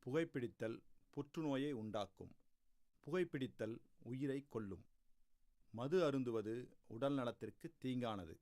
புகைப்பிடித்தல் புற்றுநோயை உண்டாக்கும். புகைப்பிடித்தல் உயிரை கொல்லும். மது அருந்துவது உடல் நலத்திற்கு தீங்கானது.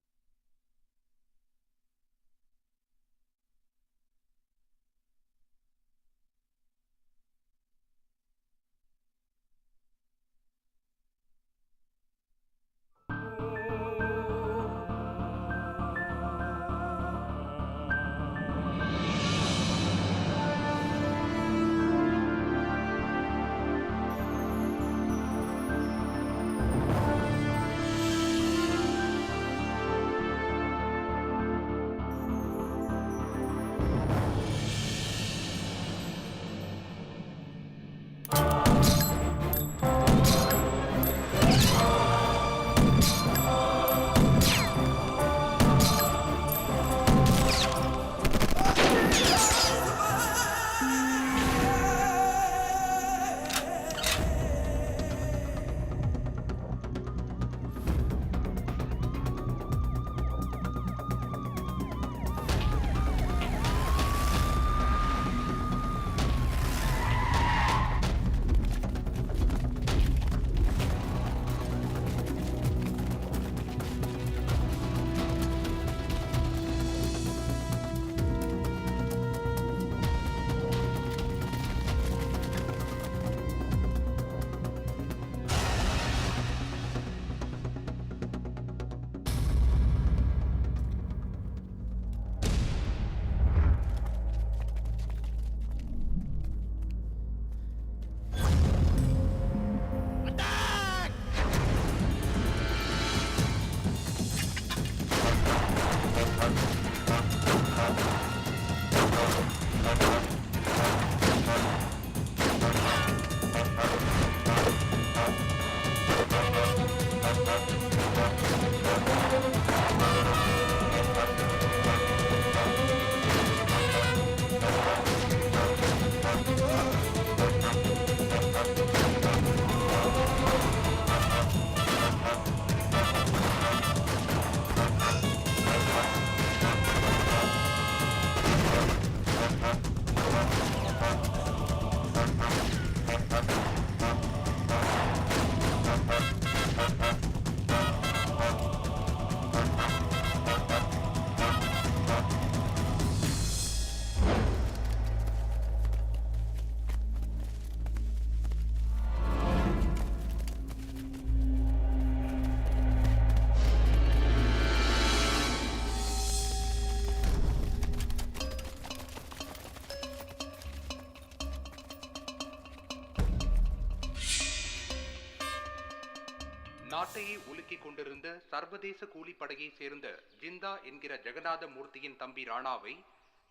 நாட்டையே உலுக்கிக் கொண்டிருந்த சர்வதேச கூலிப்படையை சேர்ந்த ஜிந்தா என்கிற ஜெகநாத மூர்த்தியின் தம்பி ராணாவை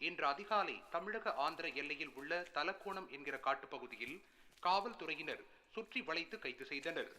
இன்று அதிகாலை தமிழக ஆந்திர எல்லையில் உள்ள தலக்கோணம் என்கிற காட்டுப்பகுதியில் காவல்துறையினர் சுற்றி வளைத்து கைது செய்தனர்.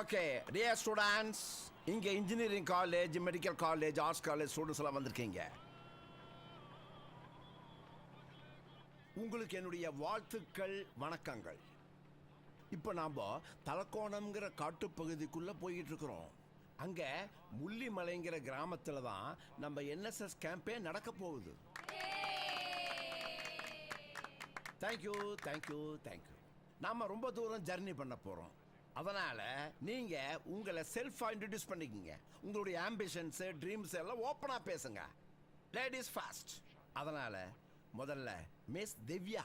ஓகே டியர் ஸ்டூடெண்ட்ஸ், இங்க engineering college, medical college, arts college students எல்லாம் வந்திருக்கீங்க. உங்களுக்கு என்னுடைய வாழ்த்துக்கள், வணக்கங்கள். இப்போ நாம தலக்கோணம்ங்கிற காட்டுப்பகுதிக்குள்ள போயிட்டு இருக்கிறோம். அங்க முள்ளிமலைங்கிற கிராமத்துல தான் நம்ம NSS கேம்பே நடக்க போகுது. Thank you thank you thank you. நாம ரொம்ப தூரம் ஜர்னி பண்ண போறோம். அதனால நீங்க உங்களை செல்ஃபா இன்ட்ரடியூஸ் பண்ணிக்கங்க. உங்களுடைய ஆம்பிஷன்ஸ், ட்ரீம்ஸ் எல்லாம் ஓப்பனா பேசுங்க. Ladies first. அதனால முதல்ல மிஸ் திவ்யா.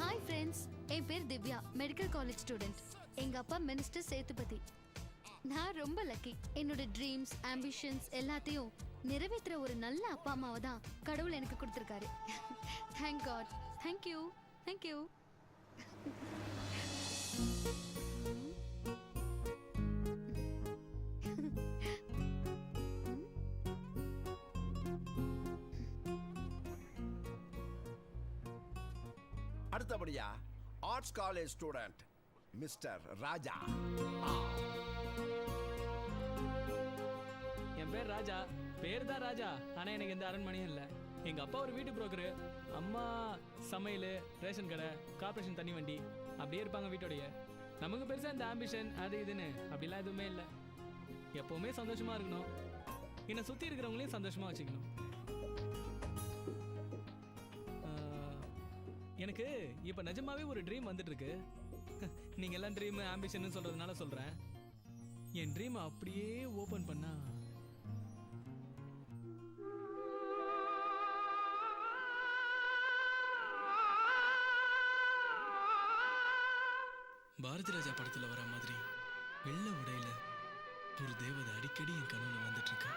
ஹாய் ஃப்ரெண்ட்ஸ், என் பேர் திவ்யா, மெடிக்கல் காலேஜ் ஸ்டூடெண்ட். எங்க அப்பா மினிஸ்டர் சேதுபதி. நான் ரொம்ப லக்கி. என்னோட ட்ரீம்ஸ், ஆம்பிஷன்ஸ் எல்லாத்தையும் நிறைவேற்றுற ஒரு நல்ல அப்பா அம்மாவை தான் கடவுள் எனக்கு கொடுத்துருக்காரு. Thank God. Thank you thank you. அடுத்தபடியா arts college student mister Raja. என் பேர் ராஜா. பேர் தான் ராஜா, ஆனால் எனக்கு எந்த அரண்மனையும் இல்லை. எங்கள் அப்பா ஒரு வீட்டு புரோக்கரு, அம்மா சமையல், ரேஷன் கடை, கார்பரேஷன் தண்ணி வண்டி, அப்படியே இருப்பாங்க வீட்டோடைய. நமக்கு பெருசாக இந்த ஆம்பிஷன் அது இதுன்னு அப்படிலாம் எதுவுமே இல்லை. எப்போவுமே சந்தோஷமாக இருக்கணும், என்னை சுற்றி இருக்கிறவங்களையும் சந்தோஷமாக வச்சுக்கணும். எனக்கு இப்போ நிஜமாவே ஒரு ட்ரீம் வந்துட்டுருக்கு. நீங்கள் எல்லாம் ட்ரீமு ஆம்பிஷன்னு சொல்கிறதுனால சொல்கிறேன். என் ட்ரீமை அப்படியே ஓப்பன் பண்ணா பாரதி ராஜா படத்தில் வர மாதிரி வெள்ளை உடையில ஒரு தேவதை அடிக்கடி என் கனவுல வந்துட்டு இருக்கு.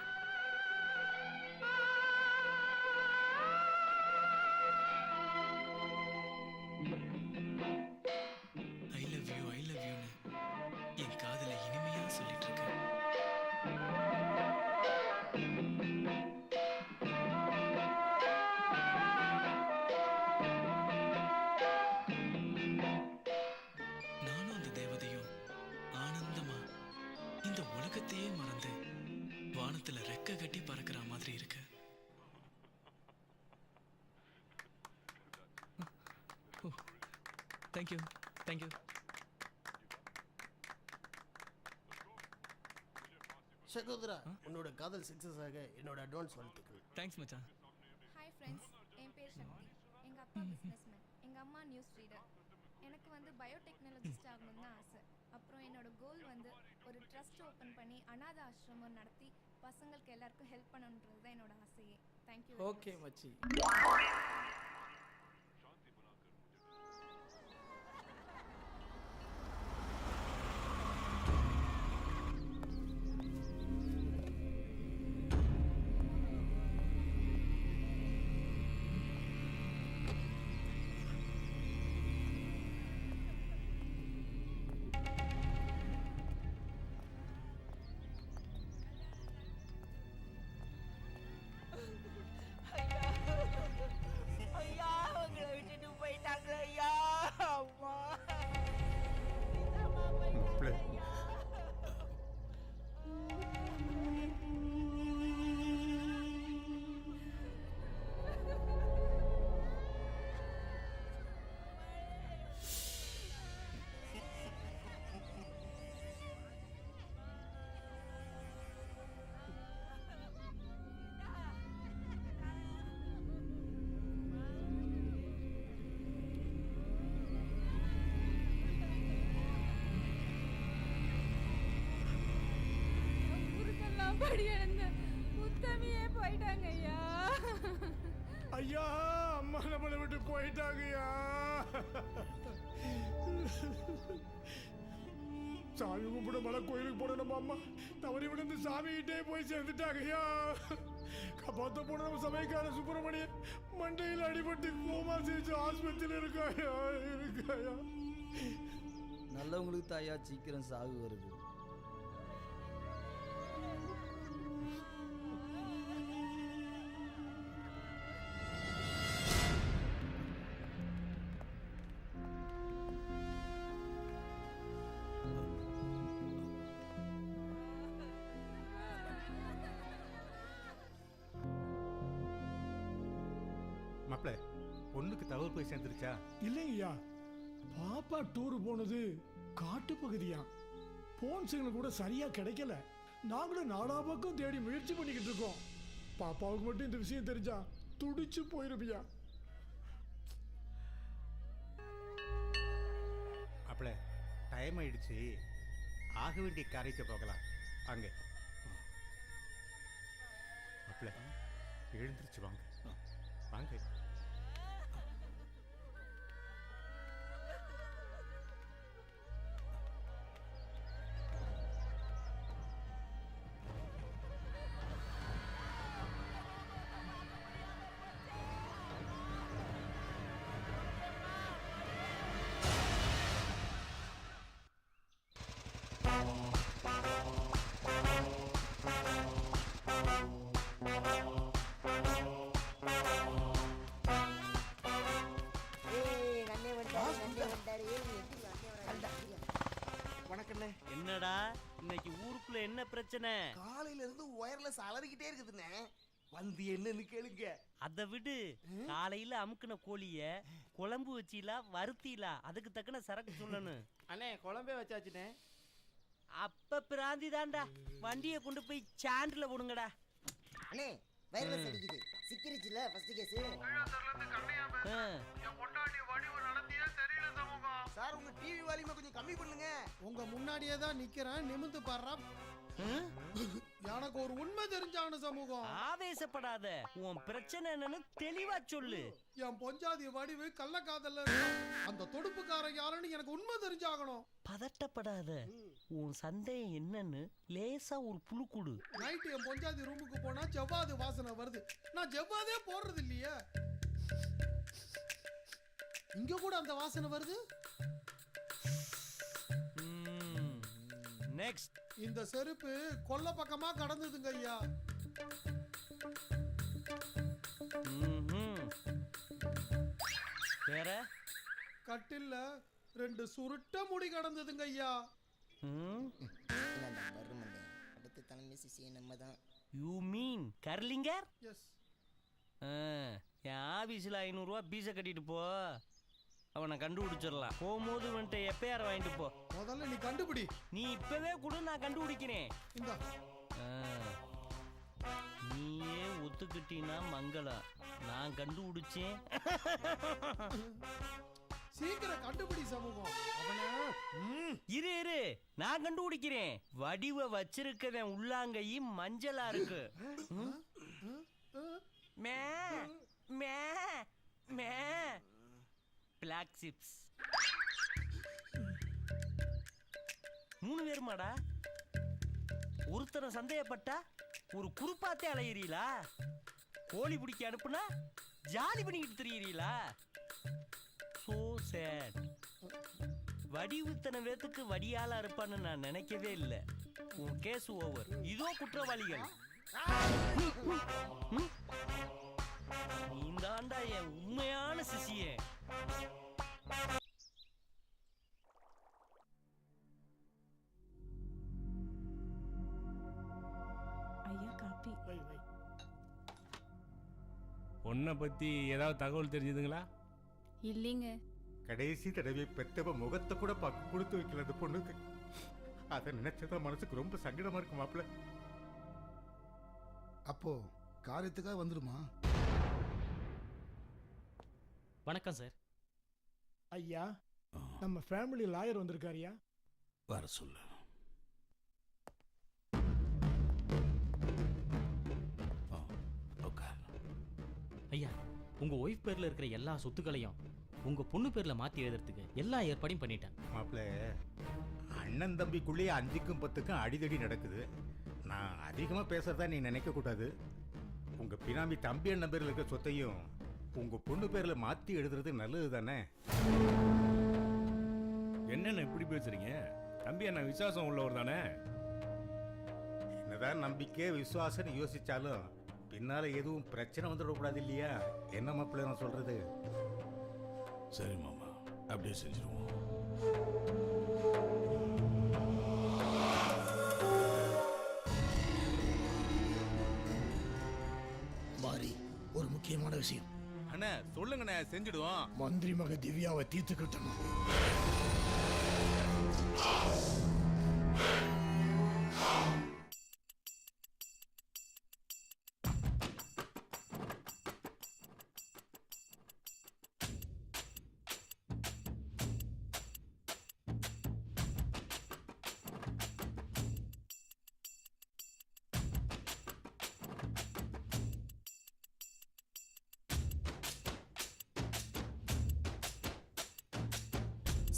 ஐ லவ் யூன்னு என் காதுல இனிமையா சொல்லிட்டு இருக்கு. நானும் அந்த தேவதையும் ஆனந்தமா இந்த உலகத்தையே மறந்து வானத்துல ரெக்க கட்டி பறக்கிற மாதிரி இருக்கு. Thank you thank you. சகோதரா, உன்னோட காதல் சக்சஸ் ஆக என்னோட அட்வான்ஸ் வாழ்த்துக்கள். தேங்க்ஸ் மச்சான். ஹாய் ஃப்ரெண்ட்ஸ், என் பேர் சக்தி. எங்கள் அப்பா பிஸ்னஸ்மேன், எங்கள் அம்மா நியூஸ் ரீடர். எனக்கு வந்து பயோடெக்னாலஜிஸ்ட் ஆகணும்னு தான் ஆசை. அப்புறம் என்னோட கோல் வந்து ஒரு ட்ரஸ்ட் ஓப்பன் பண்ணி அனாத ஆசிரமம் நடத்தி பசங்களுக்கு எல்லாருக்கும் ஹெல்ப் பண்ணணுன்றது தான் என்னோட ஆசையே. தேங்க்யூ. ஓகே மச்சி. படி எழுந்த முத்தமியே போயிட்டாங்க ஐயா. ஐயா, அம்மா நம்மளை விட்டு போயிட்டாங்கய்யா. சாமி கும்பிட மலை கோயிலுக்கு போன நம்ம அம்மா தவறி விழுந்து சாமிகிட்டே போய் சேர்ந்துட்டாங்கய்யா. காப்பாற்ற போன நம்ம சமயக்கார சுப்பிரமணியன் மண்டையில் அடிபட்டு கோமா செஞ்சு ஆஸ்பத்திரியில் இருக்காயா. நல்லவங்களுக்கு தாயா சீக்கிரம் சாவு வருது. மாப்பிள்ள பொண்ணுக்கு தகவல் போய் சேர்ந்துருச்சா? இல்லைங்கய்யா, பாப்பா டூர் போனது காட்டு பகுதியா, போன் சிக்னல் கூட சரியா கிடைக்கல. நாங்களும் நாலா பக்கம் தேடி முயற்சி பண்ணிக்கிட்டு இருக்கோம். பாப்பாவுக்கு மட்டும் இந்த விஷயம் தெரிஞ்சா துடிச்சு போயிருப்பியா. மாப்பிள்ள டைம் ஆயிடுச்சு, ஆக வேண்டிய காரியத்தை போகலாம். அங்கே மாப்பிள்ள எழுந்திருச்சு வாங்க வாங்க. என்னடா இன்னைக்கு ஊருக்குள்ள என்ன பிரச்சனை? காலையில இருந்து ஒயர்லெஸ் அலறிக்கிட்டே இருக்குதுண்ணே. வந்து என்னன்னு கேளுங்க. அதை விடு, காலையில அமுக்குன கோழிய குழம்பு வச்சீலா வறுத்தீலா, அதுக்கு தக்கன சரக்கு சொல்லணும். அண்ணே குழம்பே வச்சாச்சுண்ணே. அப்ப பிராந்தி தான்டா, வண்டியை கொண்டு போய் சாண்டில் போடுங்கடா. அண்ணே வயர்லெஸ் அடிக்குது, சிக்கிரிச்சுல ஃபர்ஸ்ட் கேஸ். சார் உங்க டிவி வால்யூமை கொஞ்சம் கம்மி பண்ணுங்க. உங்க முன்னாடியே தான் நிக்கிறேன், நிமிந்து பாடுறா. எனக்கு ஒரு உண்மை தெரிஞ்சான சமூகம். ஆவேசப்படாத, உன் பிரச்சனை என்னன்னு தெளிவா சொல்லு. என் பொஞ்சாதி வடிவு கள்ளக்காதல்ல அந்த தொடுப்புக்காரன் யாருன்னு எனக்கு உண்மை தெரிஞ்சாகணும். பதட்டப்படாத, உன் சந்தேகம் என்னன்னு லேசா ஒரு புழு குடு. நைட்டு என் பொஞ்சாதி ரூமுக்கு போனா ஜவ்வாது வாசனை வருது. நான் ஜவ்வாதே போடுறது இல்லையே, இங்க கூட அந்த வாசனை வருது. நெக்ஸ்ட், இந்த செருப்பு கொல்ல பக்கமா கடந்ததுங்க ஐயா. வேற கட்டில்ல 2 சுருட்ட முடி கடந்ததுங்க ஐயா. அடுத்த தலைமை சிசிய நம்ம தான். You mean கர்லிங்கர்? எஸ். என் ஆபீஸ்ல 500 ரூபா பீஸ கட்டிட்டு போ, அவனை கண்டுபிடிச்சிடலாம். போகும்போது வந்துட்டு எப்பயார வாங்கிட்டு போ. முதல்ல நீ கண்டுபிடி. நீ இப்பவே கூட நான் கண்டுபிடிக்கிறேன். இந்த நீயே ஒத்துக்கிட்டீனா மங்களம், நான் கண்டுபிடிச்சேன். சீக்கிரம் கண்டுபிடி சமூகம். இரு இரு, நான் கண்டுபிடிக்கிறேன். வடிவ வச்சிருக்கவன் உள்ளாங்கையி மஞ்சளா இருக்கு. மே மே மே பிளாக் சிப்ஸ். 3 பேருமாடா? ஒருத்தரை சந்தேகப்பட்டா ஒரு குறுப்பாத்தே அலையிறீங்களா? கோழி பிடிக்க அனுப்புனா ஜாலி பண்ணிக்கிட்டு திரியிறீங்களா? So sad. வடிவுத்தனை வேத்துக்கு வடியாளா இருப்பான்னு நான் நினைக்கவே இல்லை. உன் கேஸ் ஓவர். இதோ குற்றவாளிகள். நீந்தாண்டா என் உண்மையான சிசியே. ஐயா காப்பி. உன்னை பத்தி ஏதாவது தகவல் தெரிஞ்சதுங்களா? இல்லைங்க. கடைசி தடவை பெத்தவ முகத்தை கூட பார்க்க கொடுத்து வைக்கல அந்த பொண்ணுக்கு. அதை நினைச்சதான் மனசுக்கு ரொம்ப சங்கடமா இருக்கு மாப்பிள்ள. அப்போ காரியத்துக்காக வந்துருமா? வணக்கம் சார். ஐயா, நம்ம ஃபேமிலி லாயர் வந்திருக்காருயா. வர சொல்லு. ஐயா, உங்க ஒய்ஃப் பேர்ல இருக்கிற எல்லா சொத்துக்களையும் உங்க பொண்ணு பேர்ல மாத்தி எழுதுறதுக்கு எல்லா ஏற்பாடையும் பண்ணிட்டேன். மாப்பிள்ள, அண்ணன் தம்பிக்குள்ளேயே 5க்கும் 10க்கும் அடிதடி நடக்குது. நான் அதிகமா பேசுறதா நீ நினைக்க கூடாது. உங்க பினாமி தம்பி அண்ணன் பேர்ல இருக்க சொத்தையும் உங்க பொண்ணு பேர்ல மாத்தி எழுதுறது நல்லது தானே? என்னென்ன இப்படி பேசுறீங்க? தம்பி அண்ணன் விசுவாசம் உள்ளவர் தானே? என்னதான் நம்பிக்கை விசுவாசம்னு யோசிச்சாலும் பின்னால எதுவும் பிரச்சனை வந்துடக்கூடாது இல்லையா? என்ன மாப்பிள்ள நான் சொல்றது? சரி மாமா, அப்படியே செஞ்சிருவோம். மாறி, ஒரு முக்கியமான விஷயம். அண்ணே சொல்லுங்கண்ணே செஞ்சுடுவோம். மந்திரி மக திவ்யாவை தீர்த்து கட்டணும்.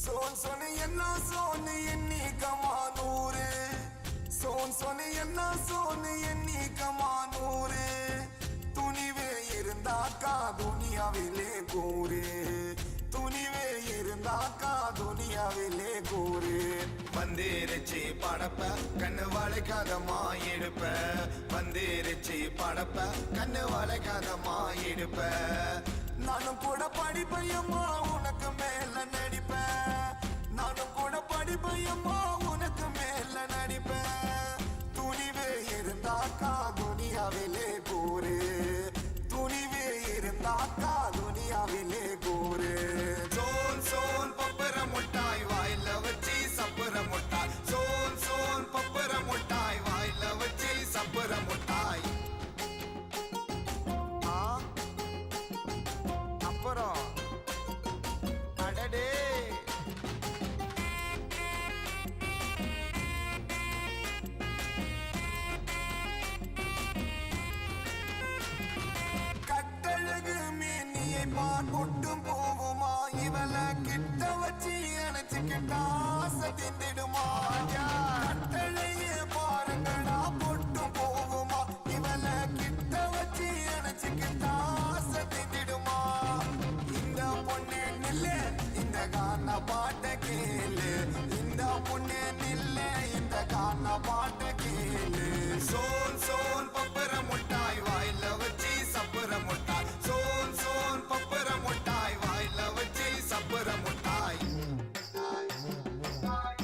சோன் சொன்ன என்ன சோனு எண்ணி கமானூரு சோன் சொன்ன என்ன சோனு எண்ணி கமானூரு துணிவே இருந்தாக்கா துனியாவிலே கூறு துணிவே இருந்தாக்கா துனியாவிலே கூறு வந்தேரிச்சு படப்ப கண்ணு வளைக்காதமா எடுப்ப வந்தேரிச்சு படப்ப கண்ணு வளைக்காதமா எடுப்ப நானும் கூட படிப்பையம்மா உனக்கு மேல நடிப்பேன் நானும் கூட படிப்பையம்மா உனக்கு மேல நடிப்பேன் துணிவே இருந்தாக்கா துனியாவிலே கூறு துணிவே இருந்தாக்கா துனியாவிலே கூறு சோன் சோன் பப்பர முட்டாய் வாயில வச்சு சப்பர முட்டாய் சோன் சோன் பப்பர முட்டாய் வாயில வச்சு சப்பர முட்டாய் அப்புறம் அடடே கட்டழகு மேனியை பாட்டும் போகுமா இவள கிட்ட வச்சு அணைச்சுக்கிட்டா சத்திடுமா கட்டளைய பாருங்கடா பொட்டும் போகுமா இவள கிட்ட வச்சு அணைச்சுக்கிட்டா சத்திடுமா இந்த பொண்ணு நில்லு இந்த கான பாட்ட கேளு இந்த பொண்ணு நில்லு இந்த கான பாட்ட கேளு சோன் சோன் பப்பர முட்டாய் வாயில வச்சு சப்பர முட்டாய் சோன் சோன் பப்பர முட்டாய் வாயில வச்சு சப்பர முட்டாய் முட்டாய்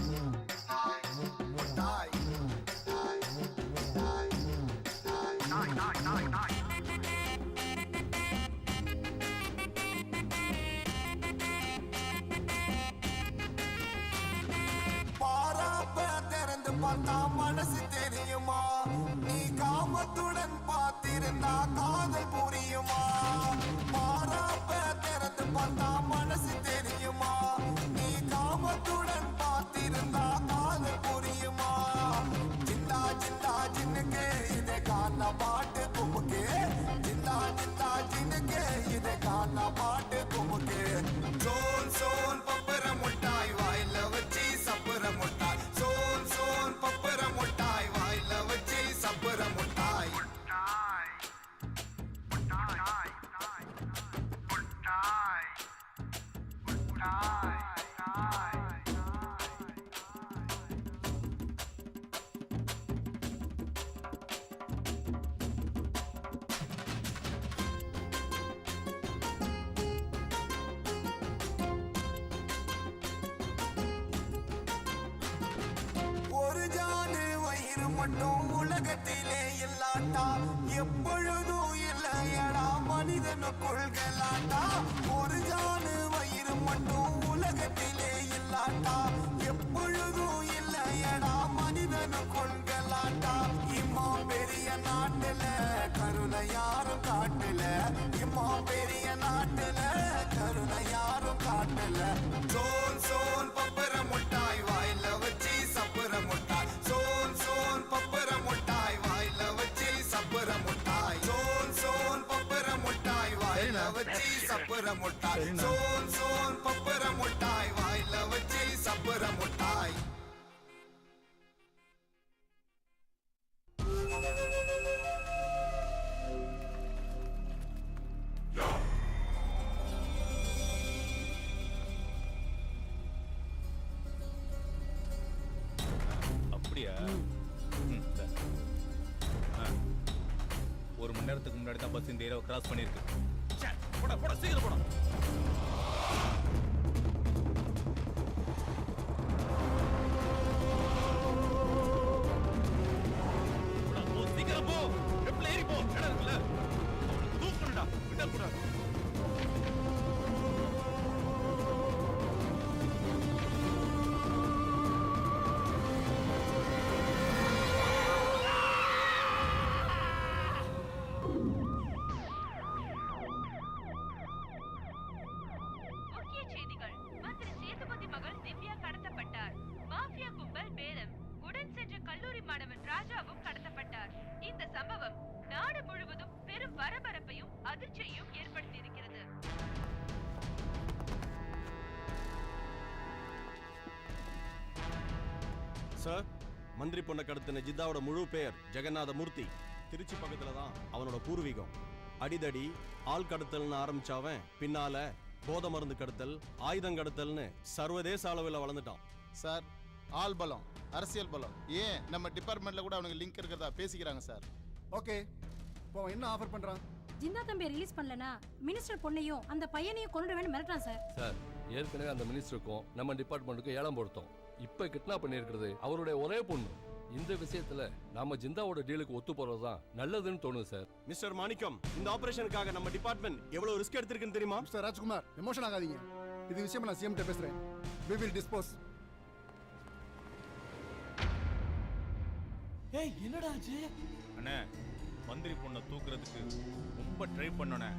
பாராப்ப திறந்து பார்த்தா மனசு தெரியுமா நீ காமத்துடன் பார்த்திருந்தா காதல் புரியுமா பாராப்ப திறந்து பார்த்தா மனசு தெரியுமா நீ காமத்துடன் பார்த்திருந்தா காதல் புரியுமா ஜிந்தா ஜிந்தா ஜின்னுக்கு இதை காண பாட்டு குமுக்கு ஜிந்தா ஜிந்தா ஜின்னுக்கு இதை காண பாட்டு குமுக்கு சோன் சோன் பப்பர முட்டாய் வாயில வச்சு சப்பர முட்டாய் சோன் சோன் பப்பர முட்டாய் வாயில வச்சு சப்பர முட்டாய் ஒரு ஜானு வயிறு மட்டும் உலகத்திலே இல்லாட்டா எப்பொழுதும் இல்லையடா மனிதனுக்குள் கலாட்டா ஒரு ஜானு வயிறு மட்டும் உலகத்திலே இல்லாட்டா எப்பொழுதும் இல்லையடா மனிதனுக்குள் கலாட்டா இம்மா பெரிய நாட்டுல கருணை யாரும் காட்டல இம்மா பெரிய நாட்டுல கருணை யாரும் காட்டல சோன் சோன் பப்பர முட்டாய் வாயில வச்சு சப்பர முட்டாய் சோன் சோன் பப்பர முட்டாய் வாயில வச்சு சப்பர முட்டாய் சோன் சோன் பப்பர முட்டாய் வாயில வச்சு சப்பர முட்டாய் சோன் சோன் பப்பர முட்டாய் வாயில வச்சு சப்பர முட்டாய் அப்படியா? ஒரு மணி நேரத்துக்கு முன்னாடி தான் பஸ் இந்த ஏரியாவை கிராஸ் பண்ணிருக்கு. போடா போடா சீக்கிரம் போடா. சீக்கிரம் போ. லெஃப்ட்ல ஏறி போ. இடம் இருக்குல்ல. தூக்குடா. விட கூடாது. மாஃபியா கும்பல் பேரம். உடன் சென்ற கல்லூரி மாணவன் ராஜாவும் கடத்தப்பட்டார். இந்த சம்பவம் நாடு முழுவதும் பெரும் பரபரப்பையும் அதிர்ச்சியையும் ஏற்படுத்தியிருக்கிறது. சார், மந்திரி பொண்ணை கடத்தின ஜிந்தாவோட முழு பெயர் ஜெகநாத மூர்த்தி. திருச்சி பக்கத்துல தான் அவனோட பூர்வீகம். அடிதடி, ஆள் கடத்தல்னு ஆரம்பிச்சவன் பின்னால போதை மருந்து கடத்தல், ஆயுதம் கடத்தல்னு சர்வதேச அளவில் வளர்ந்துட்டான். சார், ஆள் பலம், அரசியல் பலம், ஏன் நம்ம டிபார்ட்மெண்ட்ல கூட அவனுக்கு லிங்க் இருக்கிறதா பேசிக்கிறாங்க சார். ஓகே, இப்போ என்ன ஆஃபர் பண்றான்? ஜிந்தா தம்பியை ரிலீஸ் பண்ணலனா மினிஸ்டர் பொண்ணையும் அந்த பையனையும் கொன்னுடுவேன்னு மிரட்டான் சார். சார், ஏற்கனவே அந்த மினிஸ்டருக்கும் நம்ம டிபார்ட்மெண்ட்டுக்கும் ஏலம் போடுத்தோம். இப்போ கிட்னாப் பண்ணியிருக்கிறது அவருடைய ஒரே பொண்ணு. இந்த விஷயத்துல நாம ஜிந்தாவோட டீலுக்கு ஒத்து போறதுதான் நல்லதுன்னு தோணுது சார். மிஸ்டர் மாணிக்கம், இந்த ஆபரேஷனுக்காக நம்ம டிபார்ட்மெண்ட் எவ்வளவு ரிஸ்க் எடுத்திருக்குன்னு தெரியுமா? மிஸ்டர் ராஜ்குமார், எமோஷன் ஆகாதீங்க. இது விஷயம் நான் சிஎம் கிட்ட பேசுறேன். we will dispose. ஏய், என்னடா ஆச்சு? அண்ணே, மந்திரி பொண்ணை தூக்குறதுக்கு ரொம்ப ட்ரை பண்ணனே.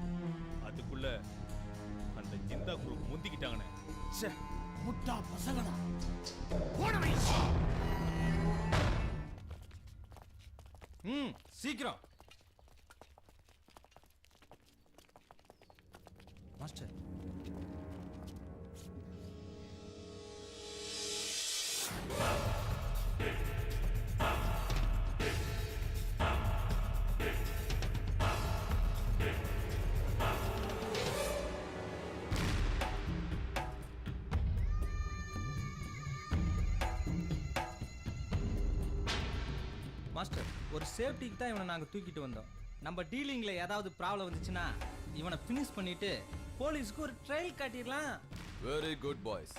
அதுக்குள்ள அந்த ஜிந்தா குரூப் முந்திக்கிட்டாங்கண்ணே. ச்சே, முட்டா பசங்கடா. போடவே. சீக்கிரம். மாஸ்டர், மாஸ்டர், ஒரு சேஃப்டிக்கு தான் இவனை நாங்கள் தூக்கிட்டு வந்தோம். நம்ம டீலிங்கில் ஏதாவது ப்ராப்ளம் வந்துச்சுன்னா இவனை ஃபினிஷ் பண்ணிட்டு போலீஸ்க்கு ஒரு ட்ரையல் காட்டிடலாம். Very good boys.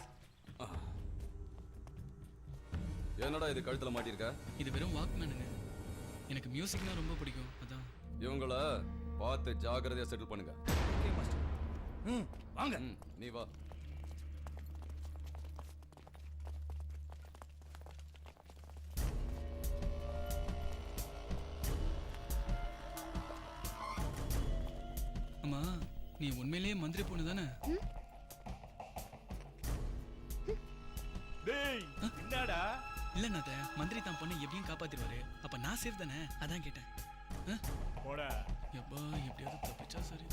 என்னடா இது கழுத்துல மாட்டிருக்க? இது வெறும் வாக்மேனுங்க. எனக்கு மியூசிக்னா ரொம்ப பிடிக்கும், அதான். இவங்கள பார்த்து ஜாக்கிரதையா செட்டில் பண்ணுங்க. Okay master. வாங்க. நீ வா. அம்மா, நீ உண்மையிலேயே மந்திரி பொண்ணு தானே? டேய், என்னடா? இல்ல நாத, மந்திரி தான் பொண்ணை எப்படியும் காப்பாத்திடுவாரு. அப்ப நான் சேஃப் தானே, அதான் கேட்டேன். போடா. எப்பா, எப்படியாவது தப்பிச்சா சரி.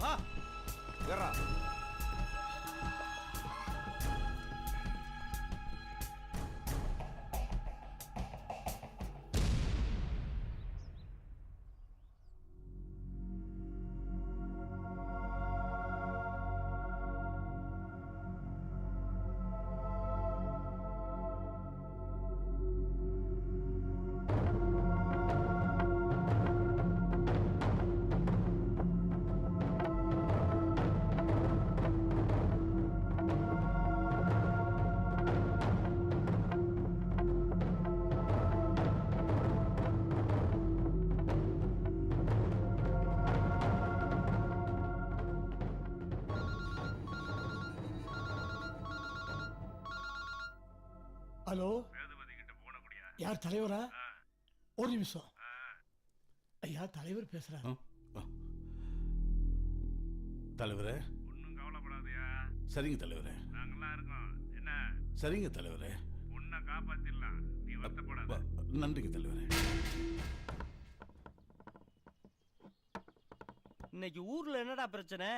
வா. ஏறா. ஹலோ, யார் தலைவரா? ஒரு நிமிஷம். ஐயா, தலைவர் பேசுறாரு. தலைவரே, ஒன்றும் கவலைப்படாதயா. சரிங்க தலைவரே. நாங்கெல்லாம் இருக்கோம். என்ன? சரிங்க தலைவரே. உன்னை காப்பாத்திடலாம், நீ வருத்தப்படாத. நன்றிங்க தலைவரே. இன்னைக்கு ஊர்ல என்னடா பிரச்சனை?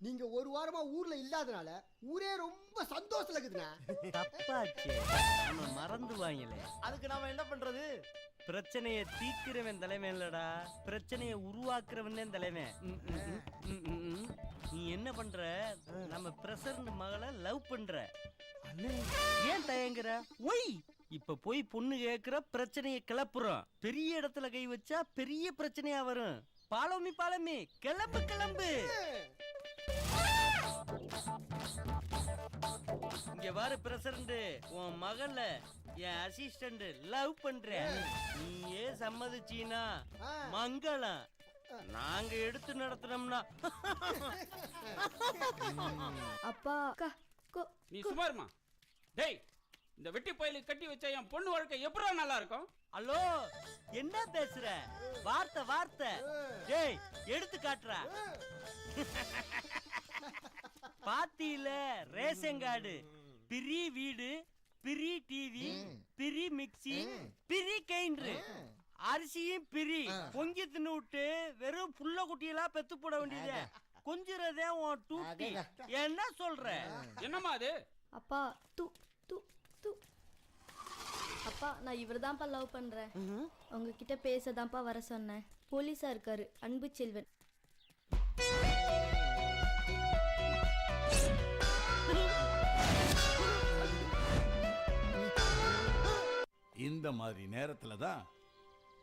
நீங்க ஒரு வாரமா ஊர்ல இல்லாதனால ஊரே ரொம்ப சந்தோஷத்துல இருக்குதுண்ணா. தப்பாச்சே, நம்ம மறந்துவாங்களே. அதுக்கு நாம என்ன பண்றது? பிரச்சனையை தீர்க்கிறவன் தலைமை இல்லடா, பிரச்சனையை உருவாக்குறவன் தலைமை. நீ என்ன பண்ற? நம்ம பிரசிடண்ட் மகளை லவ் பண்ற. ஏன் தயங்குற? ஒய், இப்ப போய் பொண்ணு கேக்குற, பிரச்சனையை கிளப்புறோம். பெரிய இடத்துல கை வச்சா பெரிய பிரச்சனையா வரும். பாலமி பாலமி, கிளம்பு கிளம்பு. இங்க வாரு பிரசிடண்ட், உன் மகள என் அசிஸ்டன்ட் லவ் பண்றேன். நீயே சம்மதிச்சீனா மங்களம். நாங்க எடுத்து நடத்துனோம்னா அப்பா நீ சும்மா இருமா. டேய், இந்த வெட்டி பயலுக்கு கட்டி வச்சா என் பொண்ணு வாழ்க்கை எப்படா நல்லா இருக்கும்? ஹலோ, என்ன பேசுற? வார்த்தை வார்த்தை. டேய், எடுத்து காட்டுற. பாத்தியில ரேஷன் கார்டு, பிரி வீடு, பிரி டிவி, பிரி மிக்ஸி, பிரி கிரைண்டர், அரிசியும் பிரி. பொங்கி தின்னு விட்டு வெறும் புள்ள குட்டியெல்லாம் பெத்து போட வேண்டியது. கொஞ்சிறதே உன் டூட்டி. என்ன சொல்ற? என்னம்மா அது? அப்பா தூ தூ தூ அப்பா, நான் இவர்தான்ப்பா லவ் பண்றேன். உங்ககிட்ட பேசதான்ப்பா வர சொன்னேன். போலீஸா இருக்காரு, அன்பு செல்வன். இந்த மாதிரி நேரத்துல தான்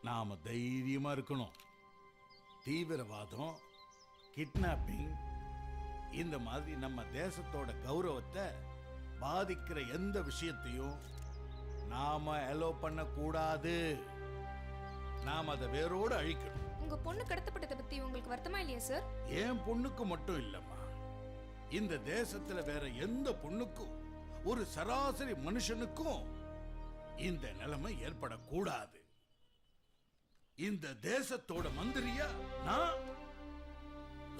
நாம தைரியமா இருக்கணும். தீவிரவாதம், கிட்னாப்பிங், இந்த மாதிரி நம்ம தேசத்தோட கௌரவத்தை பாதிக்கிற எந்த விஷயத்தையும் நாம அலோ பண்ண கூடாது. நாம அதை வேரோடு அழிக்கணும். உங்க பொண்ணு கடத்தப்பட்டதை பத்தி உங்களுக்கு வருத்தமா இல்லையா சார்? என் பொண்ணுக்கு மட்டும் இல்லம்மா, இந்த தேசத்துல வேற எந்த பொண்ணுக்கும், ஒரு சராசரி மனுஷனுக்கும் இந்த நிலைமை ஏற்படக்கூடாது. இந்த தேசத்தோட மந்திரியா நான்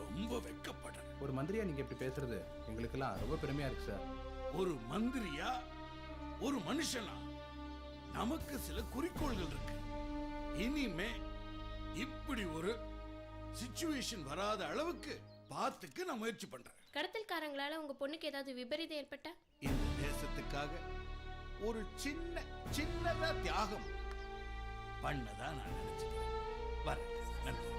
ரொம்ப வெட்கப்படுறேன். ஒரு மந்திரியா நீங்க இப்படி பேசுறது எங்களுக்கெல்லாம் ரொம்ப பெருமையா இருக்கு சார். ஒரு மந்திரியா, ஒரு மனுஷனா நமக்கு சில குறிக்கோள்கள் இருக்கு. இனிமே இப்படி ஒரு சிச்சுவேஷன் வராத அளவுக்கு பார்த்துக்க நான் முயற்சி பண்றேன். கடத்தல்காரங்களால உங்க பொண்ணுக்கு ஏதாவது விபரீதம் ஏற்பட்டா? இந்த தேசத்துக்காக ஒரு சின்னதா தியாகம் பண்ணதா நான் நினைச்சுக்கிறேன். வரேன். நன்றி.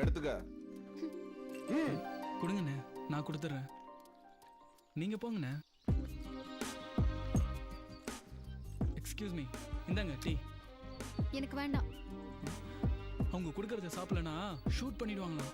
எடுத்துக்க. கொடுங்கண்ணே, நான் கொடுத்துட்றேன். நீங்க போங்கண்ணே. எக்ஸ்கியூஸ் மீ, இந்தாங்க டீ. எனக்கு வேண்டாம். அவங்க கொடுக்கறத சாப்பிடலனா ஷூட் பண்ணிடுவாங்களா?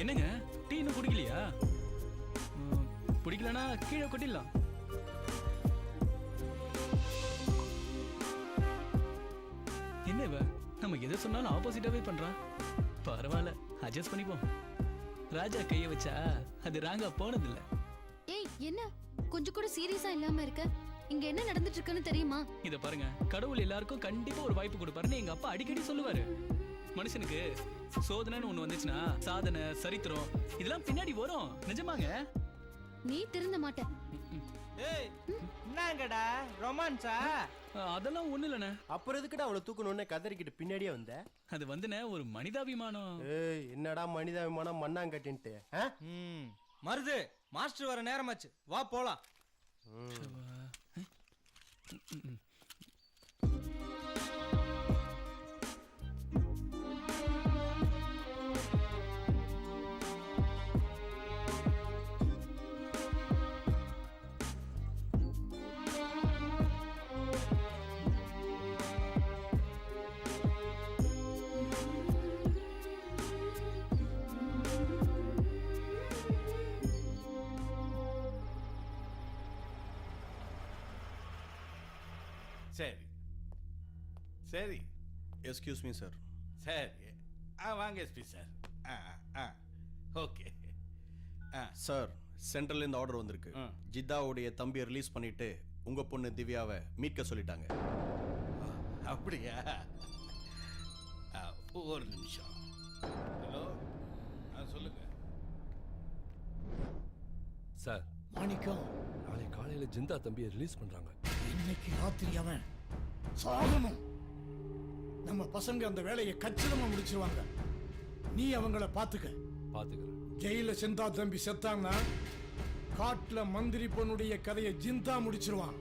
என்னங்க, டீ இன்னும் குடிக்கலையா? பிடிக்கலனா கீழே கொட்டிடலாம். என்ன இவ நம்ம எதை சொன்னாலும் ஆப்போசிட்டாவே பண்றா. பரவாயில்ல, அட்ஜஸ்ட் பண்ணிப்போம். ராஜா கைய வச்சா அது ராங்கா போனதில்ல. ஏய், என்ன கொஞ்சம் கூட சீரியஸா இல்லாம இருக்க? இங்க என்ன நடந்துட்டு இருக்குன்னு தெரியுமா? இத பாருங்க, கடவுள் எல்லாருக்கும் கண்டிப்பா ஒரு வாய்ப்பு கொடுப்பாருன்னு எங்க அப்பா அடிக்கடி சொல்லுவாரு. மனுஷனுக்கு சோதனைன்னு ஒண்ணு வந்துச்சுன்னா சாதனை, சரித்திரம் இதெல்லாம் பின்னாடி வரும். நிஜமாங்க. நீ திருந்த மாட்ட. ஏய், என்னங்கடா ரொமான்ஸா? அதெல்லாம் ஒண்ணு இல்லண்ணே. அப்புறம் எதுக்குடா அவளை தூக்கணும்னு கதறிக்கிட்டு பின்னாடியே வந்த? அது வந்துண்ணே ஒரு மனிதாபிமானம். ஏய், என்னடா மனிதாபிமானம் மண்ணாங்கட்டின்ட்டு? மருது, மாஸ்டர் வர நேரமாச்சு, வா போலாம். சரி சரி. Excuse me sir. சரி, வாங்க எஸ்பி சார். ஓகே சார், சென்ட்ரல்ல இருந்து ஆர்டர் வந்திருக்கு. ஜித்தாவுடைய தம்பியை ரிலீஸ் பண்ணிட்டு உங்க பொண்ணு திவ்யாவை மீட்க சொல்லிட்டாங்க. அப்படியா? ஒரு நிமிஷம். ஹலோ, சொல்லுங்க சார். மாணிக்கம், நாளை காலையில ஜிந்தா தம்பியை ரிலீஸ் பண்றாங்க. இன்னைக்கு ராத்திரி அவன் சாகணும். நம்ம பசங்க அந்த வேலையை கச்சிதமா முடிச்சிருவாங்க. நீ அவங்கள பாத்துக்கிறேன். ஜெயில ஜிந்தா தம்பி செத்தாங்கன்னா காட்டுல மந்திரி பொண்ணுடைய கதையை ஜிந்தா முடிச்சிருவான்.